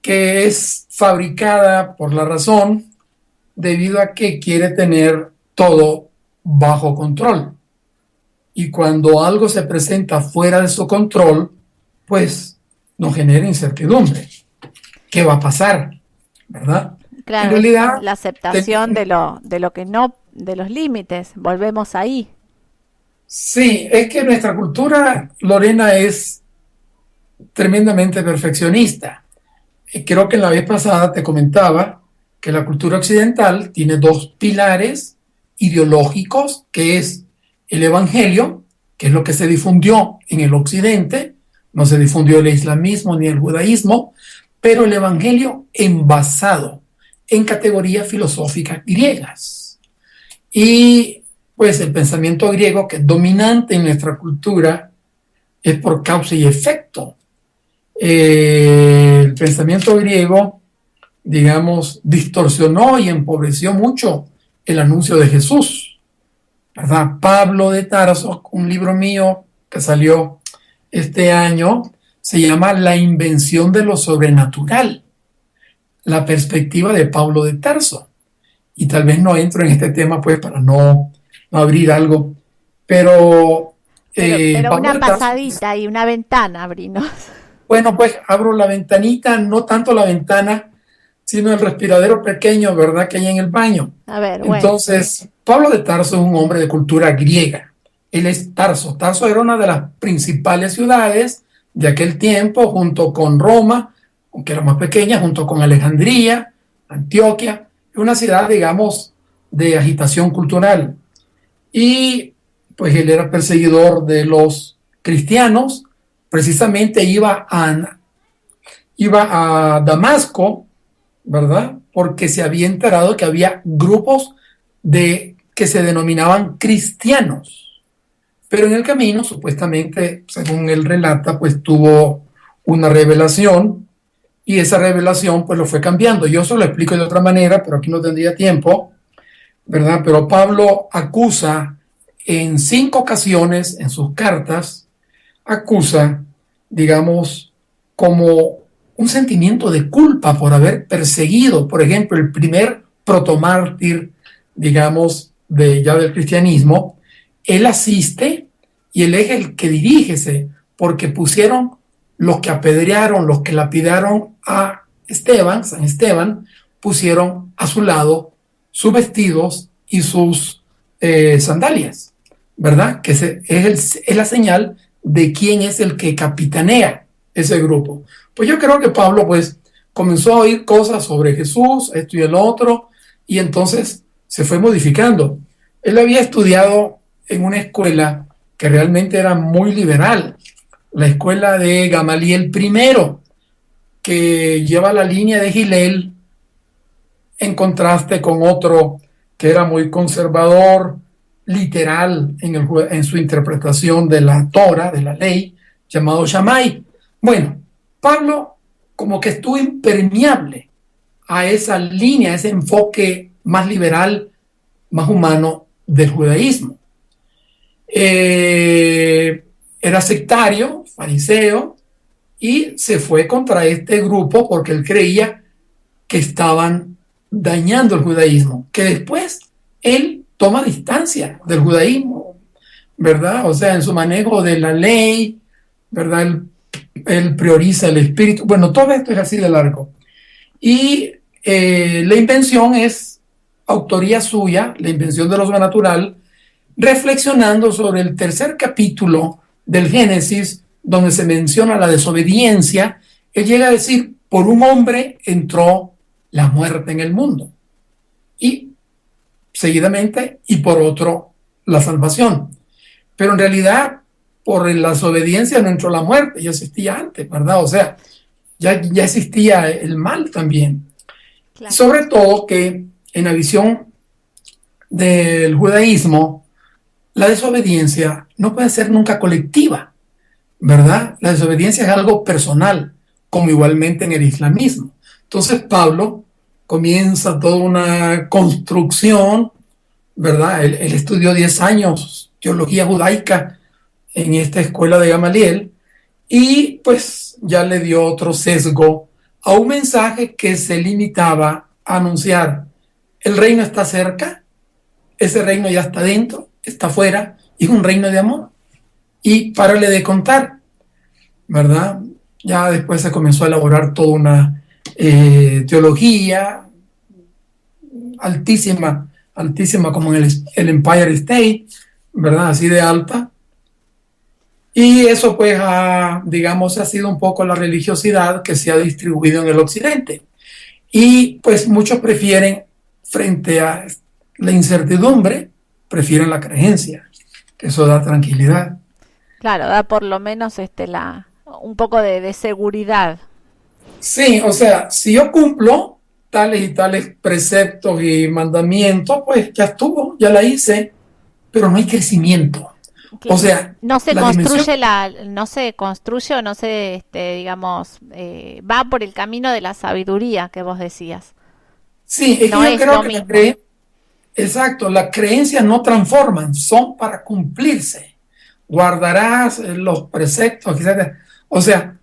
que es fabricada por la razón debido a que quiere tener todo bajo control. Y cuando algo se presenta fuera de su control, pues nos genera incertidumbre. ¿Qué va a pasar? ¿Verdad? En Claro, realidad, la aceptación de lo que no, de los límites, volvemos ahí. sí, es que nuestra cultura, Lorena, es tremendamente perfeccionista. Creo que en la vez pasada te comentaba que la cultura occidental tiene dos pilares ideológicos, que es el Evangelio, que es lo que se difundió en el Occidente, no se difundió el islamismo ni el judaísmo, pero el Evangelio envasado en categorías filosóficas griegas. Y pues el pensamiento griego, que es dominante en nuestra cultura, es por causa y efecto. El pensamiento griego, digamos, distorsionó y empobreció mucho el anuncio de Jesús, ¿verdad? Pablo de Tarso, un libro mío que salió este año, se llama La invención de lo sobrenatural, la perspectiva de Pablo de Tarso. Y tal vez no entro en este tema, pues, para no abrir algo, pero Pero Pablo una de Tarso, pasadita y una ventana, abrinos. bueno, pues abro la ventanita, no tanto la ventana, sino el respiradero pequeño, ¿verdad?, que hay en el baño. A ver, bueno. Entonces, Pablo de Tarso es un hombre de cultura griega. Él es Tarso. Tarso era una de las principales ciudades de aquel tiempo, junto con Roma, aunque era más pequeña, junto con Alejandría, Antioquia, una ciudad, digamos, de agitación cultural. Y pues él era perseguidor de los cristianos, precisamente iba a Damasco, ¿verdad? Porque se había enterado que había grupos que se denominaban cristianos. Pero en el camino, supuestamente, según él relata, pues tuvo una revelación y esa revelación pues lo fue cambiando. Yo se lo explico de otra manera, pero aquí no tendría tiempo, ¿verdad? Pero Pablo acusa en 5 ocasiones en sus cartas, digamos, como un sentimiento de culpa por haber perseguido, por ejemplo, el primer protomártir, digamos, del cristianismo. Él asiste y él es el que dirígese, porque pusieron los que apedrearon, los que lapidaron a San Esteban, pusieron a su lado sus vestidos y sus sandalias, ¿verdad? Que es la señal de quién es el que capitanea ese grupo. Pues yo creo que Pablo pues comenzó a oír cosas sobre Jesús, esto y el otro, y entonces se fue modificando. Él había estudiado en una escuela que realmente era muy liberal, la escuela de Gamaliel I, que lleva la línea de Hillel, en contraste con otro que era muy conservador, literal en su interpretación de la Torah, de la ley, llamado Shammai. Bueno, Pablo como que estuvo impermeable a esa línea, a ese enfoque más liberal, más humano del judaísmo. Era sectario, fariseo, y se fue contra este grupo porque él creía que estaban dañando el judaísmo, que después él toma distancia del judaísmo, ¿verdad? O sea, en su manejo de la ley, ¿verdad? Él prioriza el espíritu. Bueno, todo esto es así de largo. Y la invención es autoría suya, la invención de lo sobrenatural, reflexionando sobre el 3er capítulo del Génesis, donde se menciona la desobediencia. Él llega a decir, por un hombre entró la muerte en el mundo, y seguidamente, y por otro, la salvación. Pero en realidad, por la desobediencia no entró la muerte, ya existía antes, ¿verdad? O sea, ya existía el mal también. Claro. Sobre todo que en la visión del judaísmo, la desobediencia no puede ser nunca colectiva, ¿verdad? La desobediencia es algo personal, como igualmente en el islamismo. Entonces Pablo comienza toda una construcción, ¿verdad? Él estudió 10 años teología judaica en esta escuela de Gamaliel, y pues ya le dio otro sesgo a un mensaje que se limitaba a anunciar: el reino está cerca, ese reino ya está dentro, está afuera, y es un reino de amor. Y párale de contar, ¿verdad? Ya después se comenzó a elaborar toda una teología altísima como en el Empire State, ¿verdad? Así de alta. Y eso pues digamos ha sido un poco la religiosidad que se ha distribuido en el occidente. Y pues muchos prefieren, frente a la incertidumbre, prefieren la creencia, que eso da tranquilidad. Claro, da por lo menos un poco de seguridad. Sí, o sea, si yo cumplo tales y tales preceptos y mandamientos, pues ya estuvo, ya la hice, pero no hay crecimiento. O sea, no se construye o no se, digamos, va por el camino de la sabiduría que vos decías. Sí, es que yo creo que las creencias no transforman, son para cumplirse. Guardarás los preceptos, etc. O sea,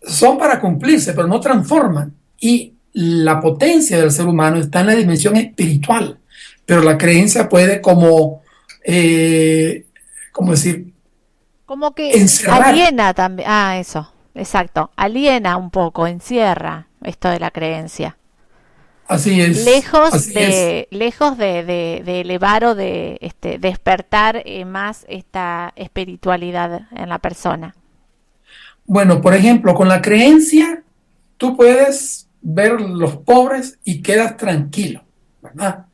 son para cumplirse, pero no transforman. Y la potencia del ser humano está en la dimensión espiritual, pero la creencia puede ¿cómo decir? Como que encerrar. Aliena también. Ah, eso, exacto. Aliena un poco, encierra esto de la creencia. Así es. Lejos de elevar o de despertar más esta espiritualidad en la persona. Bueno, por ejemplo, con la creencia tú puedes ver los pobres y quedas tranquilo, ¿verdad?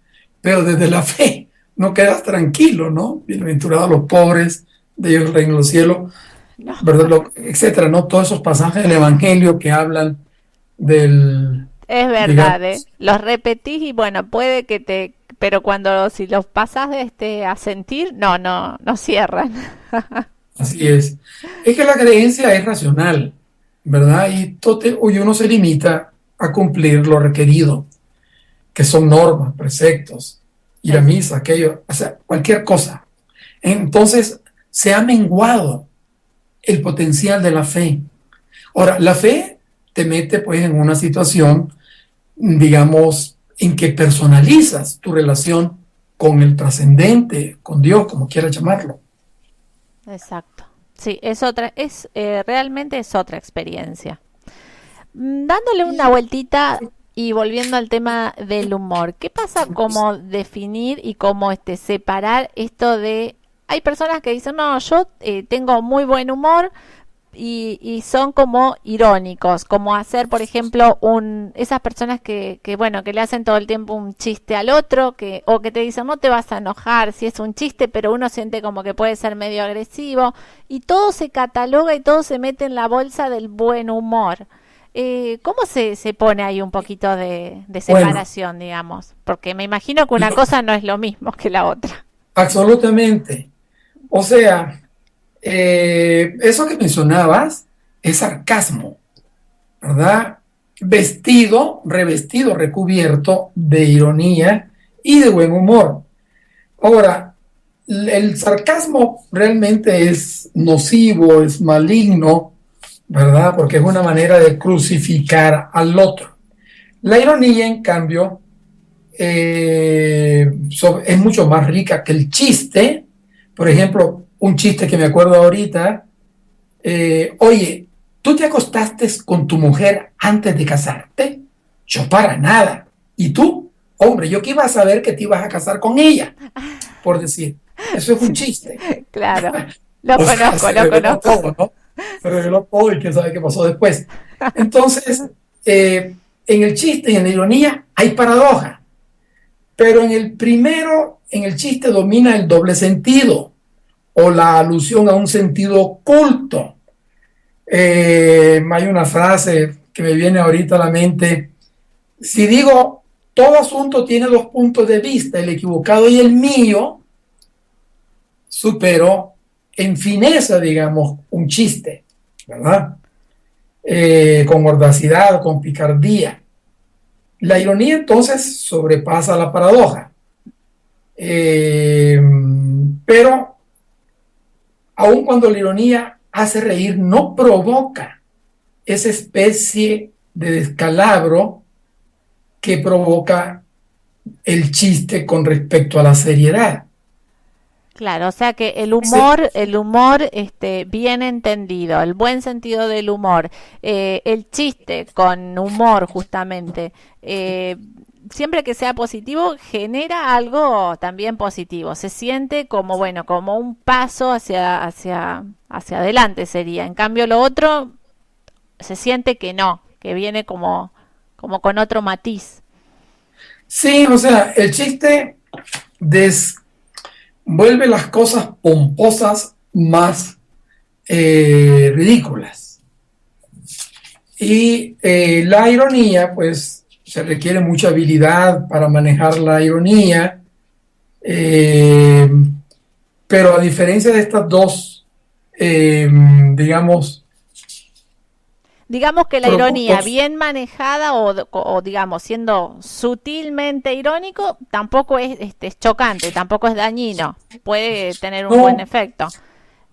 Pero desde la fe no quedas tranquilo, ¿no? Bienaventurados los pobres, de ellos el reino de los cielos, No, ¿verdad? Etcétera, ¿no? Todos esos pasajes del Evangelio que hablan del, es verdad, digamos, los repetís y bueno, puede que pero cuando si los pasas a sentir, no cierran. así es. Es que la creencia es racional, ¿verdad? Y uno se limita a cumplir lo requerido, que son normas, preceptos, ir a Es- misa, aquello, o sea, cualquier cosa. Entonces, se ha menguado el potencial de la fe. Ahora, la fe te mete pues en una situación, digamos, en que personalizas tu relación con el trascendente, con Dios, como quieras llamarlo. Exacto. Sí, realmente es otra experiencia. Dándole una vueltita y volviendo al tema del humor, ¿qué pasa cómo definir y cómo separar esto de... Hay personas que dicen, no, yo tengo muy buen humor y son como irónicos, como hacer, por ejemplo, esas personas bueno, que le hacen todo el tiempo un chiste al otro, o que te dicen, no te vas a enojar si es un chiste, pero uno siente como que puede ser medio agresivo, y todo se cataloga y todo se mete en la bolsa del buen humor. ¿Cómo se pone ahí un poquito de Bueno, separación, digamos? Porque me imagino que una cosa no es lo mismo que la otra. absolutamente. O sea, eso que mencionabas es sarcasmo, ¿verdad? Vestido, revestido, recubierto de ironía y de buen humor. Ahora, el sarcasmo realmente es nocivo, es maligno, ¿verdad? Porque es una manera de crucificar al otro. La ironía, en cambio, es mucho más rica que el chiste. Por ejemplo, un chiste que me acuerdo ahorita, oye, ¿tú te acostaste con tu mujer antes de casarte? Yo para nada. ¿Y tú? Hombre, yo que iba a saber que te ibas a casar con ella, por decir. Eso es un Sí, chiste. claro. Lo O sea, conozco, se lo reveló conozco. todo, ¿no? Se reveló todo y quién sabe qué pasó después. Entonces, en el chiste y en la ironía hay paradoja, pero en el primero, en el chiste domina el doble sentido o la alusión a un sentido oculto. Hay una frase que me viene ahorita a la mente. Si digo, todo asunto tiene dos puntos de vista, el equivocado y el mío, supero en fineza, digamos, un chiste, ¿verdad? Con mordacidad, con picardía. La ironía entonces sobrepasa la paradoja. Pero aun cuando la ironía hace reír, no provoca esa especie de descalabro que provoca el chiste con respecto a la seriedad. Claro, o sea que Ese- el humor, bien entendido, el buen sentido del humor, el chiste con humor justamente, siempre que sea positivo genera algo también positivo. Se siente como bueno, como un paso hacia adelante sería. En cambio lo otro se siente que no, que viene como con otro matiz. Sí, o sea, el chiste vuelve las cosas pomposas más ridículas. Y la ironía, pues, se requiere mucha habilidad para manejar la ironía, eh, pero a diferencia de estas dos, digamos, Digamos que la ironía propósitos, bien manejada o digamos siendo sutilmente irónico tampoco es chocante, tampoco es dañino, puede tener un buen no, efecto.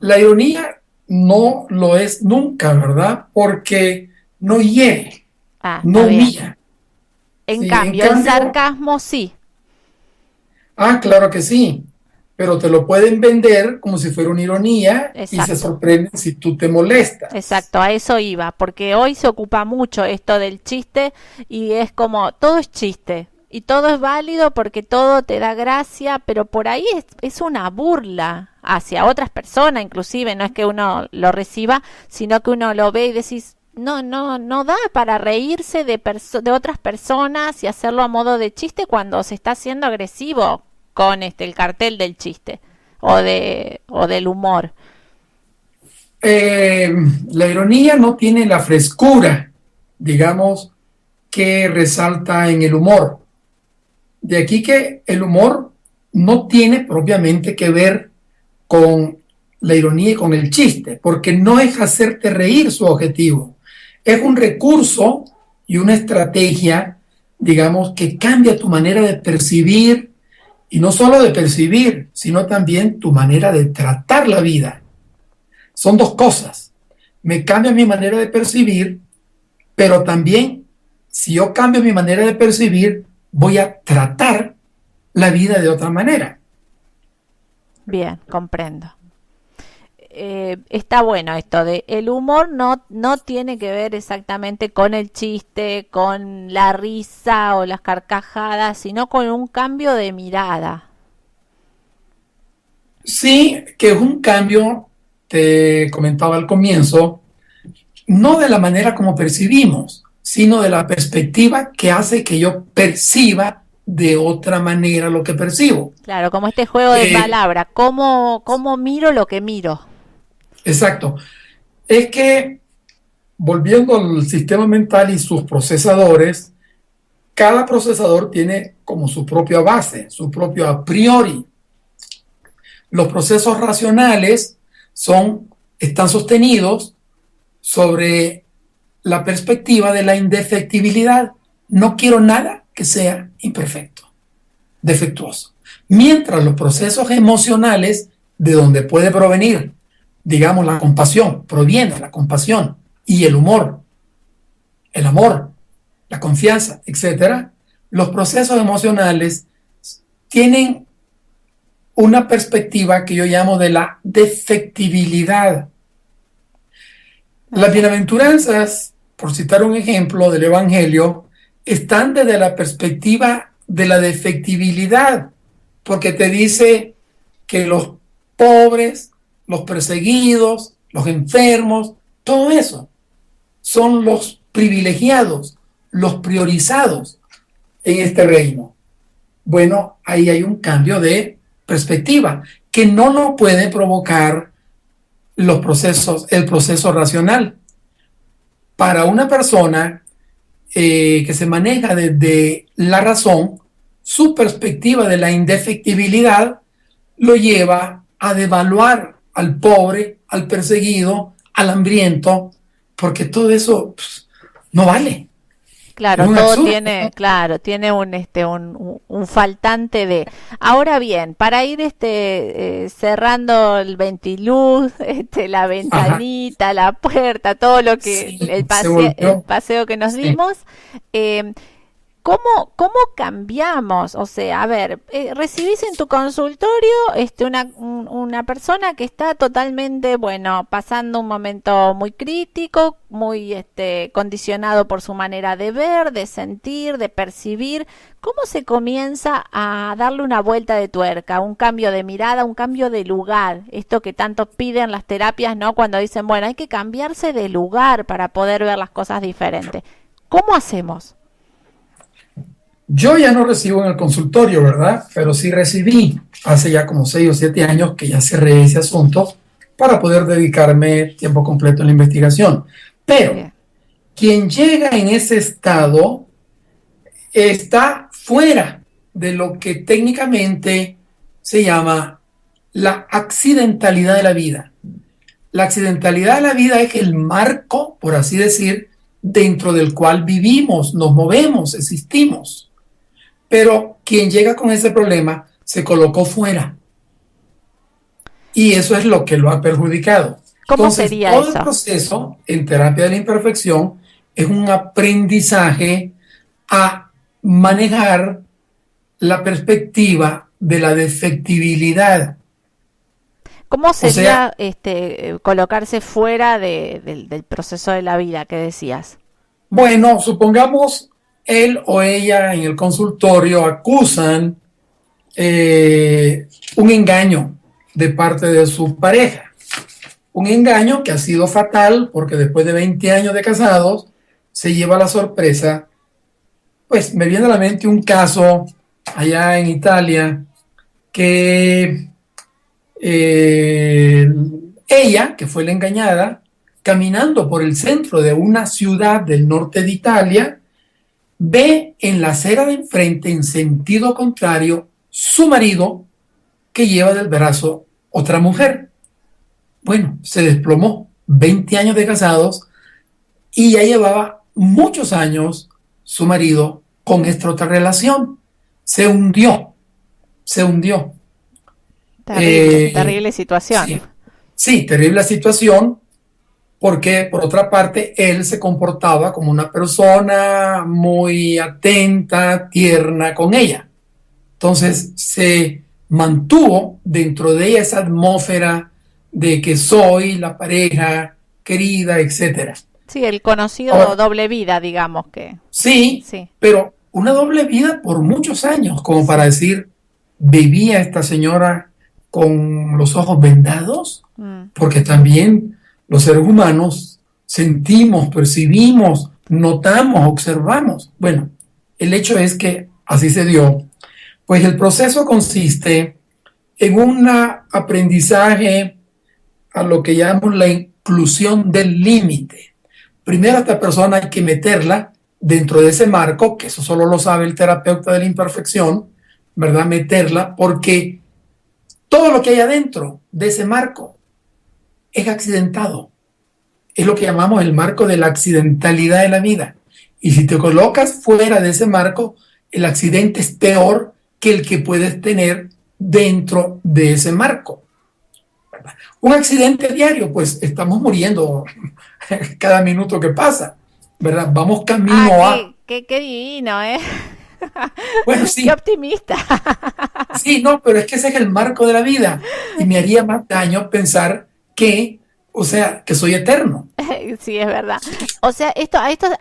la ironía no lo es nunca, ¿verdad? Porque no hiere, Ah, no está bien. humilla. En Sí, en cambio, el cambio, sarcasmo sí. claro que sí, pero te lo pueden vender como si fuera una ironía y se Exacto. sorprenden si tú te molestas. Exacto, a eso iba, porque hoy se ocupa mucho esto del chiste y es como todo es chiste y todo es válido porque todo te da gracia, pero por ahí es una burla hacia otras personas, inclusive no es que uno lo reciba, sino que uno lo ve y decís, no da para reírse de otras personas y hacerlo a modo de chiste cuando se está siendo agresivo con el cartel del chiste o del humor? La ironía no tiene la frescura, digamos, que resalta en el humor. De aquí que el humor no tiene propiamente que ver con la ironía y con el chiste, porque no es hacerte reír su objetivo. Es un recurso y una estrategia, digamos, que cambia tu manera de percibir, y no solo de percibir, sino también tu manera de tratar la vida. Son dos cosas. Me cambia mi manera de percibir, pero también, si yo cambio mi manera de percibir, voy a tratar la vida de otra manera. Bien, comprendo. Está bueno esto de el humor no tiene que ver exactamente con el chiste, con la risa o las carcajadas, sino con un cambio de mirada. Sí, que es un cambio, te comentaba al comienzo, no de la manera como percibimos, sino de la perspectiva que hace que yo perciba de otra manera lo que percibo. Claro, como este juego de palabras, ¿cómo miro lo que miro? Exacto. Es que, volviendo al sistema mental y sus procesadores, cada procesador tiene como su propia base, su propio a priori. Los procesos racionales están sostenidos sobre la perspectiva de la indefectibilidad. No quiero nada que sea imperfecto, defectuoso. Mientras los procesos emocionales, de donde puede provenir, digamos, la compasión, proviene la compasión y el humor, el amor, la confianza, etcétera, los procesos emocionales tienen una perspectiva que yo llamo de la defectibilidad. Las bienaventuranzas, por citar un ejemplo del Evangelio, están desde la perspectiva de la defectibilidad, porque te dice que los pobres, los perseguidos, los enfermos, todo eso son los privilegiados, los priorizados en este reino. Bueno, ahí hay un cambio de perspectiva que no lo puede provocar el proceso racional. Para una persona que se maneja desde la razón, su perspectiva de la indefectibilidad lo lleva a devaluar al pobre, al perseguido, al hambriento, porque todo eso no vale. Claro, Es un todo absurdo, tiene, ¿no? claro, tiene un faltante de. Ahora bien, para ir cerrando el ventiluz, la Ajá, ventanita, la puerta, todo lo que sí, el se el volvió, paseo que nos sí, dimos, ¿cómo cambiamos? O sea, a ver, recibís en tu consultorio una persona que está totalmente, bueno, pasando un momento muy crítico, muy condicionado por su manera de ver, de sentir, de percibir. ¿Cómo se comienza a darle una vuelta de tuerca, un cambio de mirada, un cambio de lugar? Esto que tanto piden las terapias, ¿no? Cuando dicen, bueno, hay que cambiarse de lugar para poder ver las cosas diferentes. ¿Cómo hacemos? Yo ya no recibo en el consultorio, ¿verdad? Pero sí recibí hace ya como 6 o 7 años que ya cerré ese asunto para poder dedicarme tiempo completo a la investigación. Pero Bien. quien llega en ese estado está fuera de lo que técnicamente se llama la accidentalidad de la vida. La accidentalidad de la vida es el marco, por así decir, dentro del cual vivimos, nos movemos, existimos. Pero quien llega con ese problema se colocó fuera. Y eso es lo que lo ha perjudicado. ¿Cómo Entonces, sería todo el eso? proceso en terapia de la imperfección es un aprendizaje a manejar la perspectiva de la defectibilidad. ¿Cómo O sea, sería colocarse fuera del proceso de la vida que decías? bueno, supongamos él o ella en el consultorio acusan un engaño de parte de su pareja. Un engaño que ha sido fatal porque después de 20 años de casados se lleva la sorpresa. Pues me viene a la mente un caso allá en Italia que ella, que fue la engañada, caminando por el centro de una ciudad del norte de Italia, ve en la acera de enfrente, en sentido contrario, su marido que lleva del brazo otra mujer. Bueno, se desplomó, 20 años de casados, y ya llevaba muchos años su marido con esta otra relación. Se hundió. Terrible situación. Sí, terrible situación, porque por otra parte él se comportaba como una persona muy atenta, tierna con ella. Entonces se mantuvo dentro de ella esa atmósfera de que soy la pareja querida, etcétera. Sí, el conocido Ahora, doble vida, digamos que. sí, Sí. pero una doble vida por muchos años, como para decir, ¿vivía esta señora con los ojos vendados? Porque también los seres humanos sentimos, percibimos, notamos, observamos. Bueno, el hecho es que así se dio. Pues el proceso consiste en un aprendizaje a lo que llamamos la inclusión del límite. Primero a esta persona hay que meterla dentro de ese marco, que eso solo lo sabe el terapeuta de la imperfección, ¿verdad? Meterla, porque todo lo que hay adentro de ese marco es accidentado. Es lo que llamamos el marco de la accidentalidad de la vida. Y si te colocas fuera de ese marco, el accidente es peor que el que puedes tener dentro de ese marco. ¿Verdad? Un accidente diario, pues estamos muriendo cada minuto que pasa, ¿verdad? Vamos camino a... Qué divino, ¿eh? Bueno, sí. Qué optimista. Sí, no, pero es que ese es el marco de la vida. Y me haría más daño pensar que, o sea, que soy eterno. Sí, es verdad. O sea,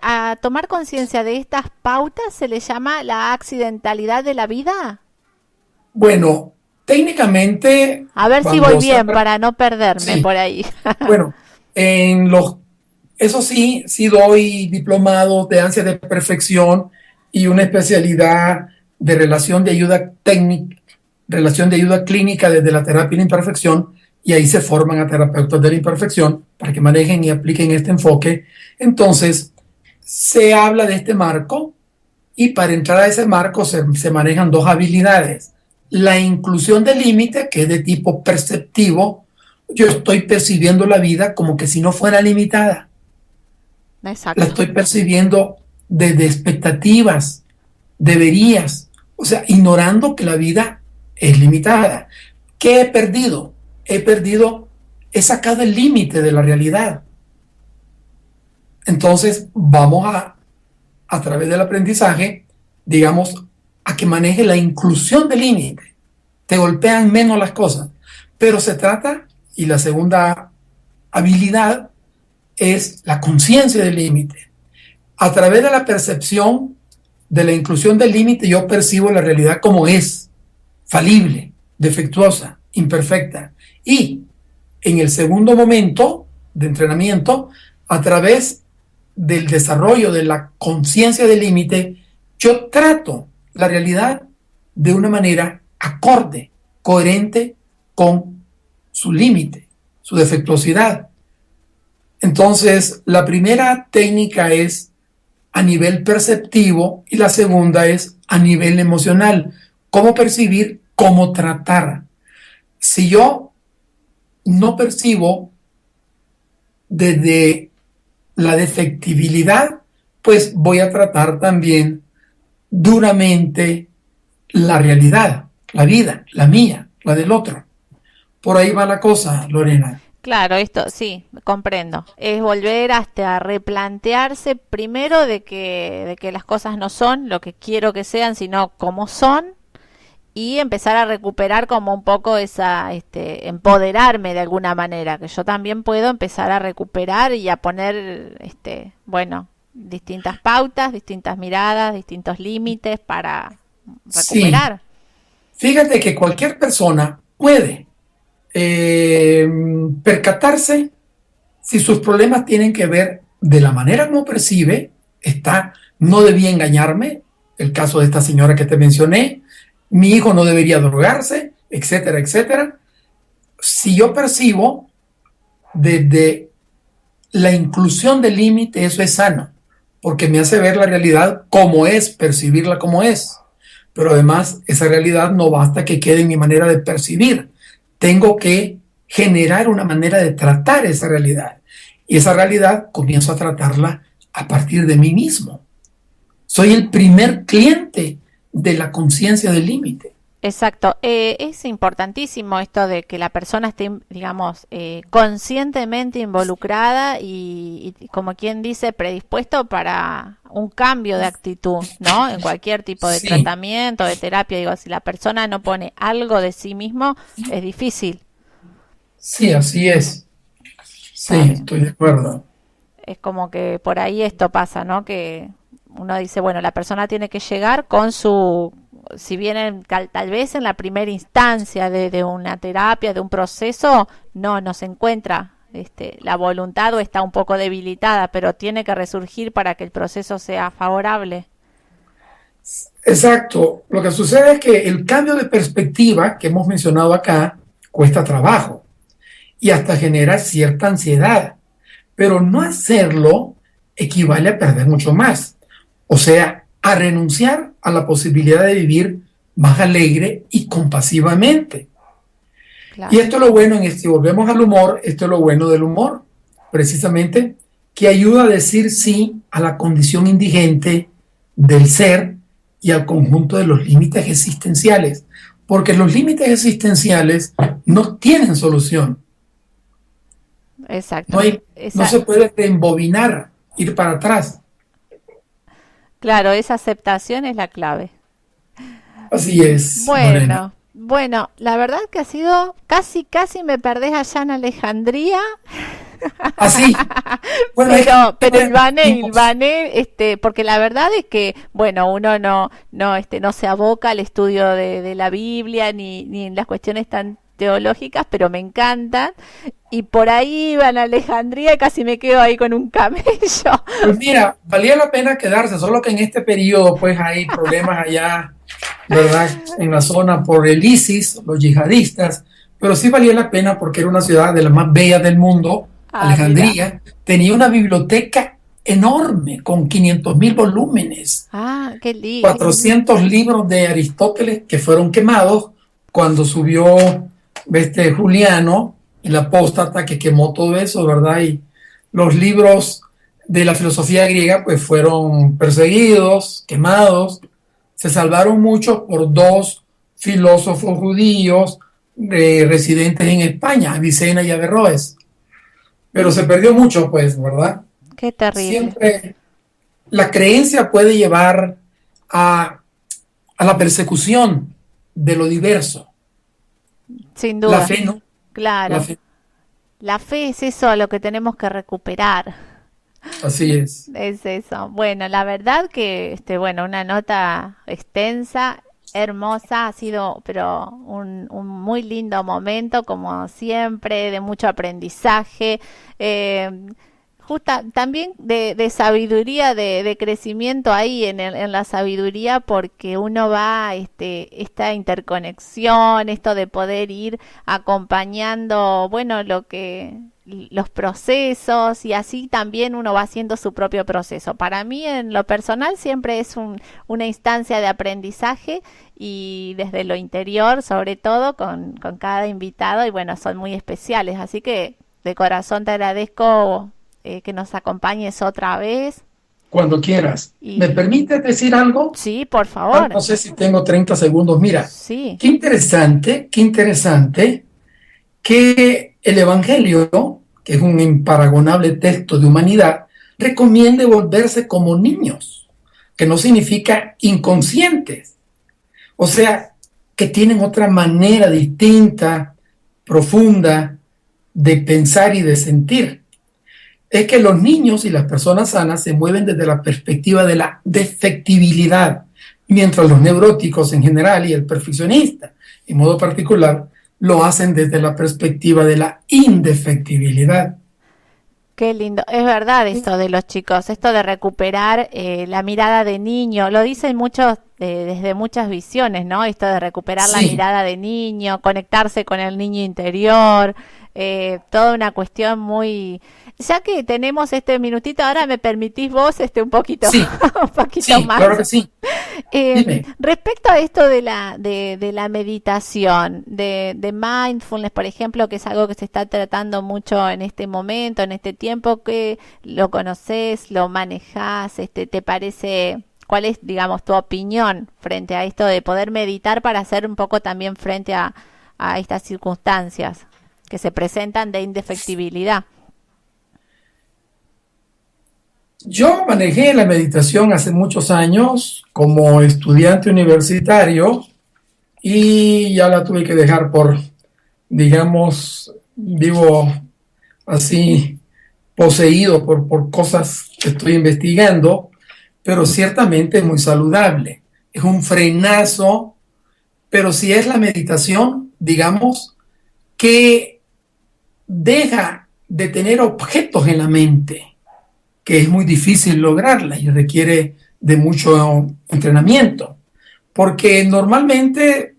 a tomar conciencia de estas pautas se le llama la accidentalidad de la vida. Bueno, técnicamente... A ver si voy bien para no perderme por ahí. Bueno, eso sí, sí doy diplomados de ansias de perfección y una especialidad de relación de ayuda clínica desde la terapia de la imperfección, y ahí se forman a terapeutas de la imperfección para que manejen y apliquen este enfoque. Entonces, se habla de este marco, y para entrar a ese marco se manejan dos habilidades. La inclusión del límite, que es de tipo perceptivo. Yo estoy percibiendo la vida como que si no fuera limitada. Exacto. La estoy percibiendo desde expectativas, deberías, o sea, ignorando que la vida es limitada. ¿Qué he perdido? He sacado el límite de la realidad. Entonces vamos a través del aprendizaje, digamos, a que maneje la inclusión del límite. Te golpean menos las cosas, pero se trata, y la segunda habilidad es la conciencia del límite. A través de la percepción de la inclusión del límite, yo percibo la realidad como es, falible, defectuosa, imperfecta. Y en el segundo momento de entrenamiento, a través del desarrollo de la conciencia del límite, yo trato la realidad de una manera acorde, coherente con su límite, su defectuosidad. Entonces, la primera técnica es a nivel perceptivo y la segunda es a nivel emocional. Cómo percibir, cómo tratar. Si yo no percibo desde la defectibilidad, pues voy a tratar también duramente la realidad, la vida, la mía, la del otro. Por ahí va la cosa, Lorena. Claro, esto sí, comprendo. Es volver hasta a replantearse primero de que las cosas no son lo que quiero que sean, sino como son, y empezar a recuperar como un poco empoderarme de alguna manera, que yo también puedo empezar a recuperar y a poner, distintas pautas, distintas miradas, distintos límites para recuperar. Sí. Fíjate que cualquier persona puede percatarse si sus problemas tienen que ver de la manera como percibe, no debía engañarme, el caso de esta señora que te mencioné, mi hijo no debería drogarse, etcétera, etcétera. Si yo percibo desde la inclusión del límite, eso es sano, porque me hace ver la realidad como es, percibirla como es. Pero además, esa realidad no basta que quede en mi manera de percibir. Tengo que generar una manera de tratar esa realidad. Y esa realidad comienzo a tratarla a partir de mí mismo. Soy el primer cliente de la conciencia del límite. Exacto. Es importantísimo esto de que la persona esté, digamos, conscientemente involucrada y, como quien dice, predispuesto para un cambio de actitud, ¿no? En cualquier tipo de Sí, tratamiento, de terapia. Digo, si la persona no pone algo de sí mismo, es difícil. sí, así es. Sí, Está bien. estoy de acuerdo. Es como que por ahí esto pasa, ¿no? Que uno dice, bueno, la persona tiene que llegar con su, si bien tal vez en la primera instancia de una terapia, de un proceso, no se encuentra la voluntad o está un poco debilitada, pero tiene que resurgir para que el proceso sea favorable. Exacto. Lo que sucede es que el cambio de perspectiva que hemos mencionado acá cuesta trabajo y hasta genera cierta ansiedad, pero no hacerlo equivale a perder mucho más. O sea, a renunciar a la posibilidad de vivir más alegre y compasivamente. Y Claro, esto es lo bueno, si volvemos al humor, esto es lo bueno del humor, precisamente, que ayuda a decir sí a la condición indigente del ser y al conjunto de los límites existenciales, porque los límites existenciales no tienen solución, no exacto. hay, no se puede embobinar, ir para atrás. Claro, esa aceptación es la clave. Así es, Lorena. Bueno, la verdad que ha sido casi me perdés allá en Alejandría. Así, bueno, Pero el Bané, porque la verdad es que, bueno, uno no se aboca al estudio de la Biblia ni en las cuestiones tan teológicas, pero me encantan. Y por ahí iban a Alejandría y casi me quedo ahí con un camello. pues mira, valía la pena quedarse, solo que en este periodo pues hay problemas allá, ¿verdad? En la zona por el ISIS, los yihadistas, pero sí valía la pena porque era una ciudad de las más bellas del mundo, Ah, mira. Alejandría, tenía una biblioteca enorme con 500.000 volúmenes, Ah, qué lindo. 400 libros de Aristóteles que fueron quemados cuando subió Juliano, el apóstata que quemó todo eso, ¿verdad? Y los libros de la filosofía griega pues fueron perseguidos, quemados. Se salvaron muchos por dos filósofos judíos residentes en España, Avicena y Averroes. Pero se perdió mucho, pues, ¿verdad? Qué terrible. Siempre la creencia puede llevar a, a la persecución de lo diverso. Sin La duda. fe no. La Claro. fe, La fe es eso a lo que tenemos que recuperar. así es. Es eso. Bueno, la verdad que, bueno, una nota extensa, hermosa, ha sido, pero un muy lindo momento, como siempre, de mucho aprendizaje. Eh, también de sabiduría, de crecimiento ahí en la sabiduría, porque uno va, esta interconexión, esto de poder ir acompañando, bueno, los procesos y así también uno va haciendo su propio proceso. Para mí en lo personal siempre es una instancia de aprendizaje y desde lo interior sobre todo con cada invitado y bueno, son muy especiales, así que de corazón te agradezco que nos acompañes otra vez. Cuando quieras. ¿Me Y permites decir algo? sí, por Ah, favor. no sé si tengo 30 segundos. Mira, Sí, qué interesante que el Evangelio, que es un imparagonable texto de humanidad, recomiende volverse como niños, que no significa inconscientes. O sea, que tienen otra manera distinta, profunda, de pensar y de sentir. Es que los niños y las personas sanas se mueven desde la perspectiva de la defectibilidad, mientras los neuróticos en general y el perfeccionista, en modo particular, lo hacen desde la perspectiva de la indefectibilidad. Qué lindo, es verdad esto de los chicos, esto de recuperar la mirada de niño, lo dicen muchos desde muchas visiones, ¿no? Esto de recuperar la Sí, mirada de niño, conectarse con el niño interior, toda una cuestión muy... Ya que tenemos este minutito, ahora me permitís vos un poquito, sí, un poquito sí, más. claro que sí. Dime. Respecto a esto de de la meditación, de mindfulness, por ejemplo, que es algo que se está tratando mucho en este momento, en este tiempo, que lo conoces, lo manejas, ¿te parece, cuál es, digamos, tu opinión frente a esto de poder meditar para hacer un poco también frente a estas circunstancias que se presentan de indefectibilidad? Yo manejé la meditación hace muchos años como estudiante universitario y ya la tuve que dejar por, digamos, vivo así poseído por cosas que estoy investigando, pero ciertamente es muy saludable. Es un frenazo, pero si es la meditación, digamos, que deja de tener objetos en la mente, que es muy difícil lograrla y requiere de mucho entrenamiento, porque normalmente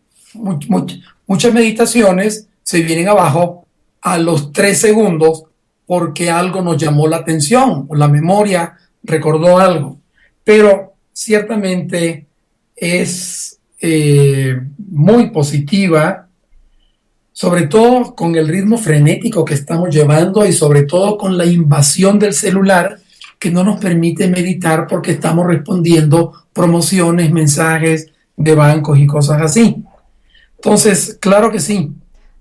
muchas meditaciones se vienen abajo a los 3 segundos porque algo nos llamó la atención o la memoria recordó algo, pero ciertamente es muy positiva, sobre todo con el ritmo frenético que estamos llevando y sobre todo con la invasión del celular que no nos permite meditar porque estamos respondiendo promociones, mensajes de bancos y cosas así. Entonces, claro que sí.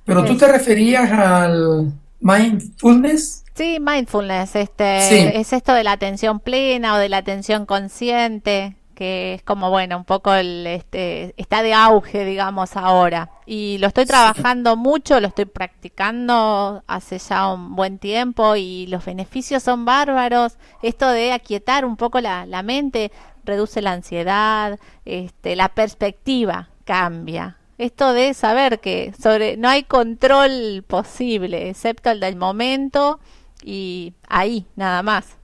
Pero tú te Es, referías al mindfulness. sí, mindfulness, Sí, es esto de la atención plena o de la atención consciente, que es como, bueno, un poco está de auge, digamos, ahora. Y lo estoy sí. trabajando mucho, lo estoy practicando hace ya un buen tiempo y los beneficios son bárbaros. Esto de aquietar un poco la mente reduce la ansiedad, la perspectiva cambia. Esto de saber que no hay control posible, excepto el del momento y ahí, nada más.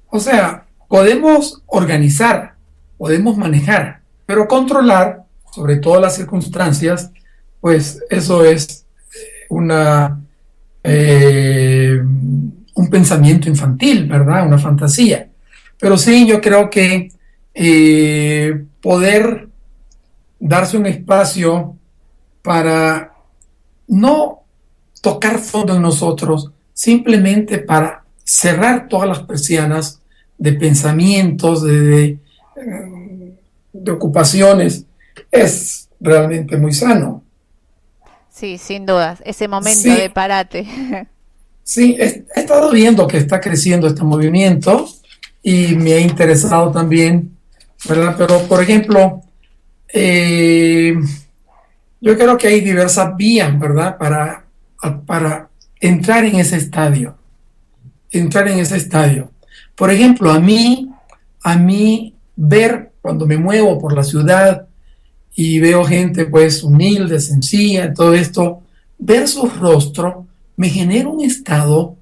O sea, podemos organizar, podemos manejar, pero controlar, sobre todas las circunstancias, pues eso es una, un pensamiento infantil, ¿verdad? Una fantasía. Pero sí, yo creo que poder darse un espacio para no tocar fondo en nosotros, simplemente para cerrar todas las persianas de pensamientos, de ocupaciones, es realmente muy sano. Sí, sin dudas, ese momento de Sí, parate. sí, he estado viendo que está creciendo este movimiento y me ha interesado también, ¿verdad? Pero, por ejemplo, eh, yo creo que hay diversas vías, ¿verdad? Para entrar en ese estadio, entrar en ese estadio. Por ejemplo, a mí ver cuando me muevo por la ciudad y veo gente pues humilde, sencilla, todo esto, ver su rostro me genera un estado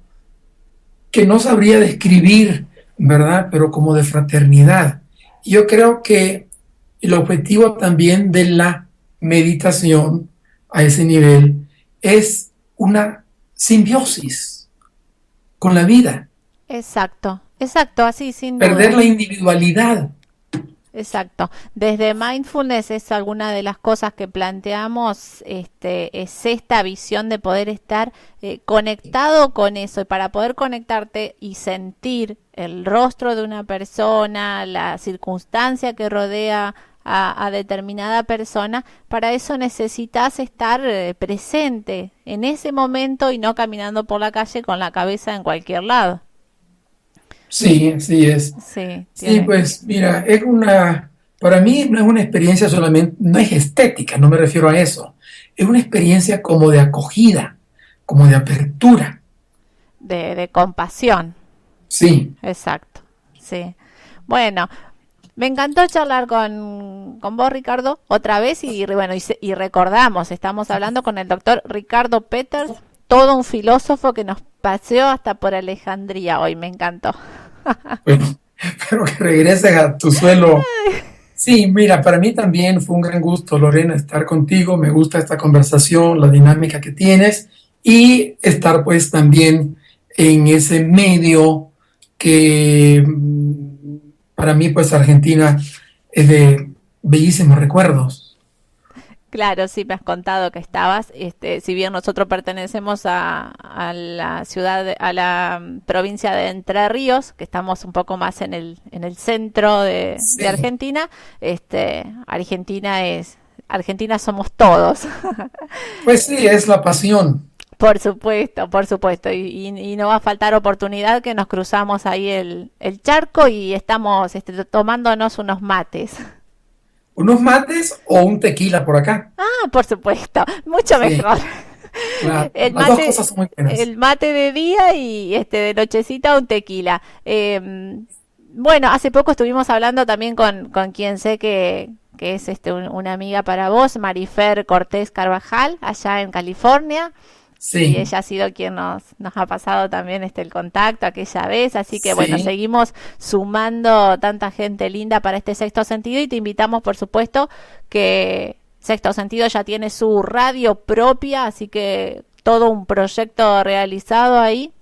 que no sabría describir, ¿verdad? Pero como de fraternidad. Yo creo que el objetivo también de la meditación a ese nivel es una simbiosis con la vida, Exacto, exacto, así, sin perder duda. la individualidad. Exacto. Desde mindfulness es alguna de las cosas que planteamos, es esta visión de poder estar conectado con eso y para poder conectarte y sentir el rostro de una persona, la circunstancia que rodea a determinada persona, para eso necesitas estar presente en ese momento y no caminando por la calle con la cabeza en cualquier lado. Sí, así es. Sí, Sí, tiene. pues mira, para mí no es una experiencia solamente, no es estética, no me refiero a eso. Es una experiencia como de acogida, como de apertura. De compasión. Sí, Exacto, sí. Bueno, me encantó charlar con vos, Ricardo, otra vez y bueno, y recordamos, estamos hablando con el doctor Ricardo Peters, todo un filósofo que nos paseó hasta por Alejandría hoy, me encantó. Bueno, pero que regreses a tu suelo. Sí, mira, para mí también fue un gran gusto, Lorena, estar contigo. Me gusta esta conversación, la dinámica que tienes y estar pues también en ese medio que para mí pues Argentina es de bellísimos recuerdos. Claro, sí, me has contado que estabas. Si bien nosotros pertenecemos a la a la provincia de Entre Ríos, que estamos un poco más en el centro de Sí, Argentina, Argentina somos todos. pues sí, es la pasión. Por supuesto, y no va a faltar oportunidad que nos cruzamos ahí el charco y estamos tomándonos unos mates. ¿Unos mates o un tequila por acá? Ah, por supuesto, mucho Sí, mejor. claro. El Las dos mate, cosas son muy buenas. el mate de día y de nochecita un tequila. Bueno, hace poco estuvimos hablando también con quien sé que es una amiga para vos, Marifer Cortés Carvajal, allá en California. Y Sí, ella ha sido quien nos ha pasado también el contacto aquella vez, así que bueno, sí, seguimos sumando tanta gente linda para este Sexto Sentido y te invitamos por supuesto que Sexto Sentido ya tiene su radio propia, así que todo un proyecto realizado ahí,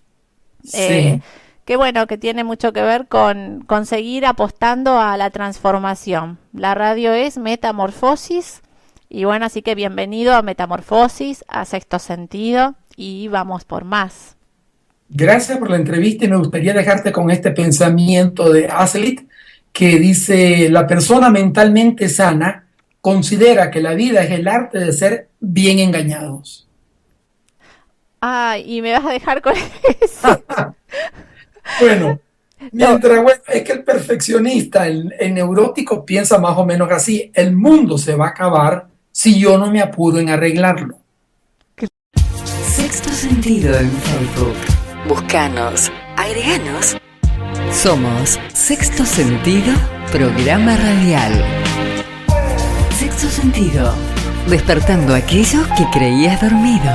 eh, sí. que bueno, que tiene mucho que ver con seguir apostando a la transformación. La radio es Metamorfosis. Y bueno, así que bienvenido a Metamorfosis, a Sexto Sentido y vamos por más. Gracias por la entrevista y me gustaría dejarte con este pensamiento de Hazlitt que dice, la persona mentalmente sana considera que la vida es el arte de ser bien engañados. Ay, y me vas a dejar con ese. Bueno, No, bueno, es que el perfeccionista, el neurótico piensa más o menos así, el mundo se va a acabar si yo no me apuro en arreglarlo. Sexto Sentido en Facebook. Búscanos, agreganos. Somos Sexto Sentido, programa radial. Sexto Sentido, despertando a aquellos que creías dormido.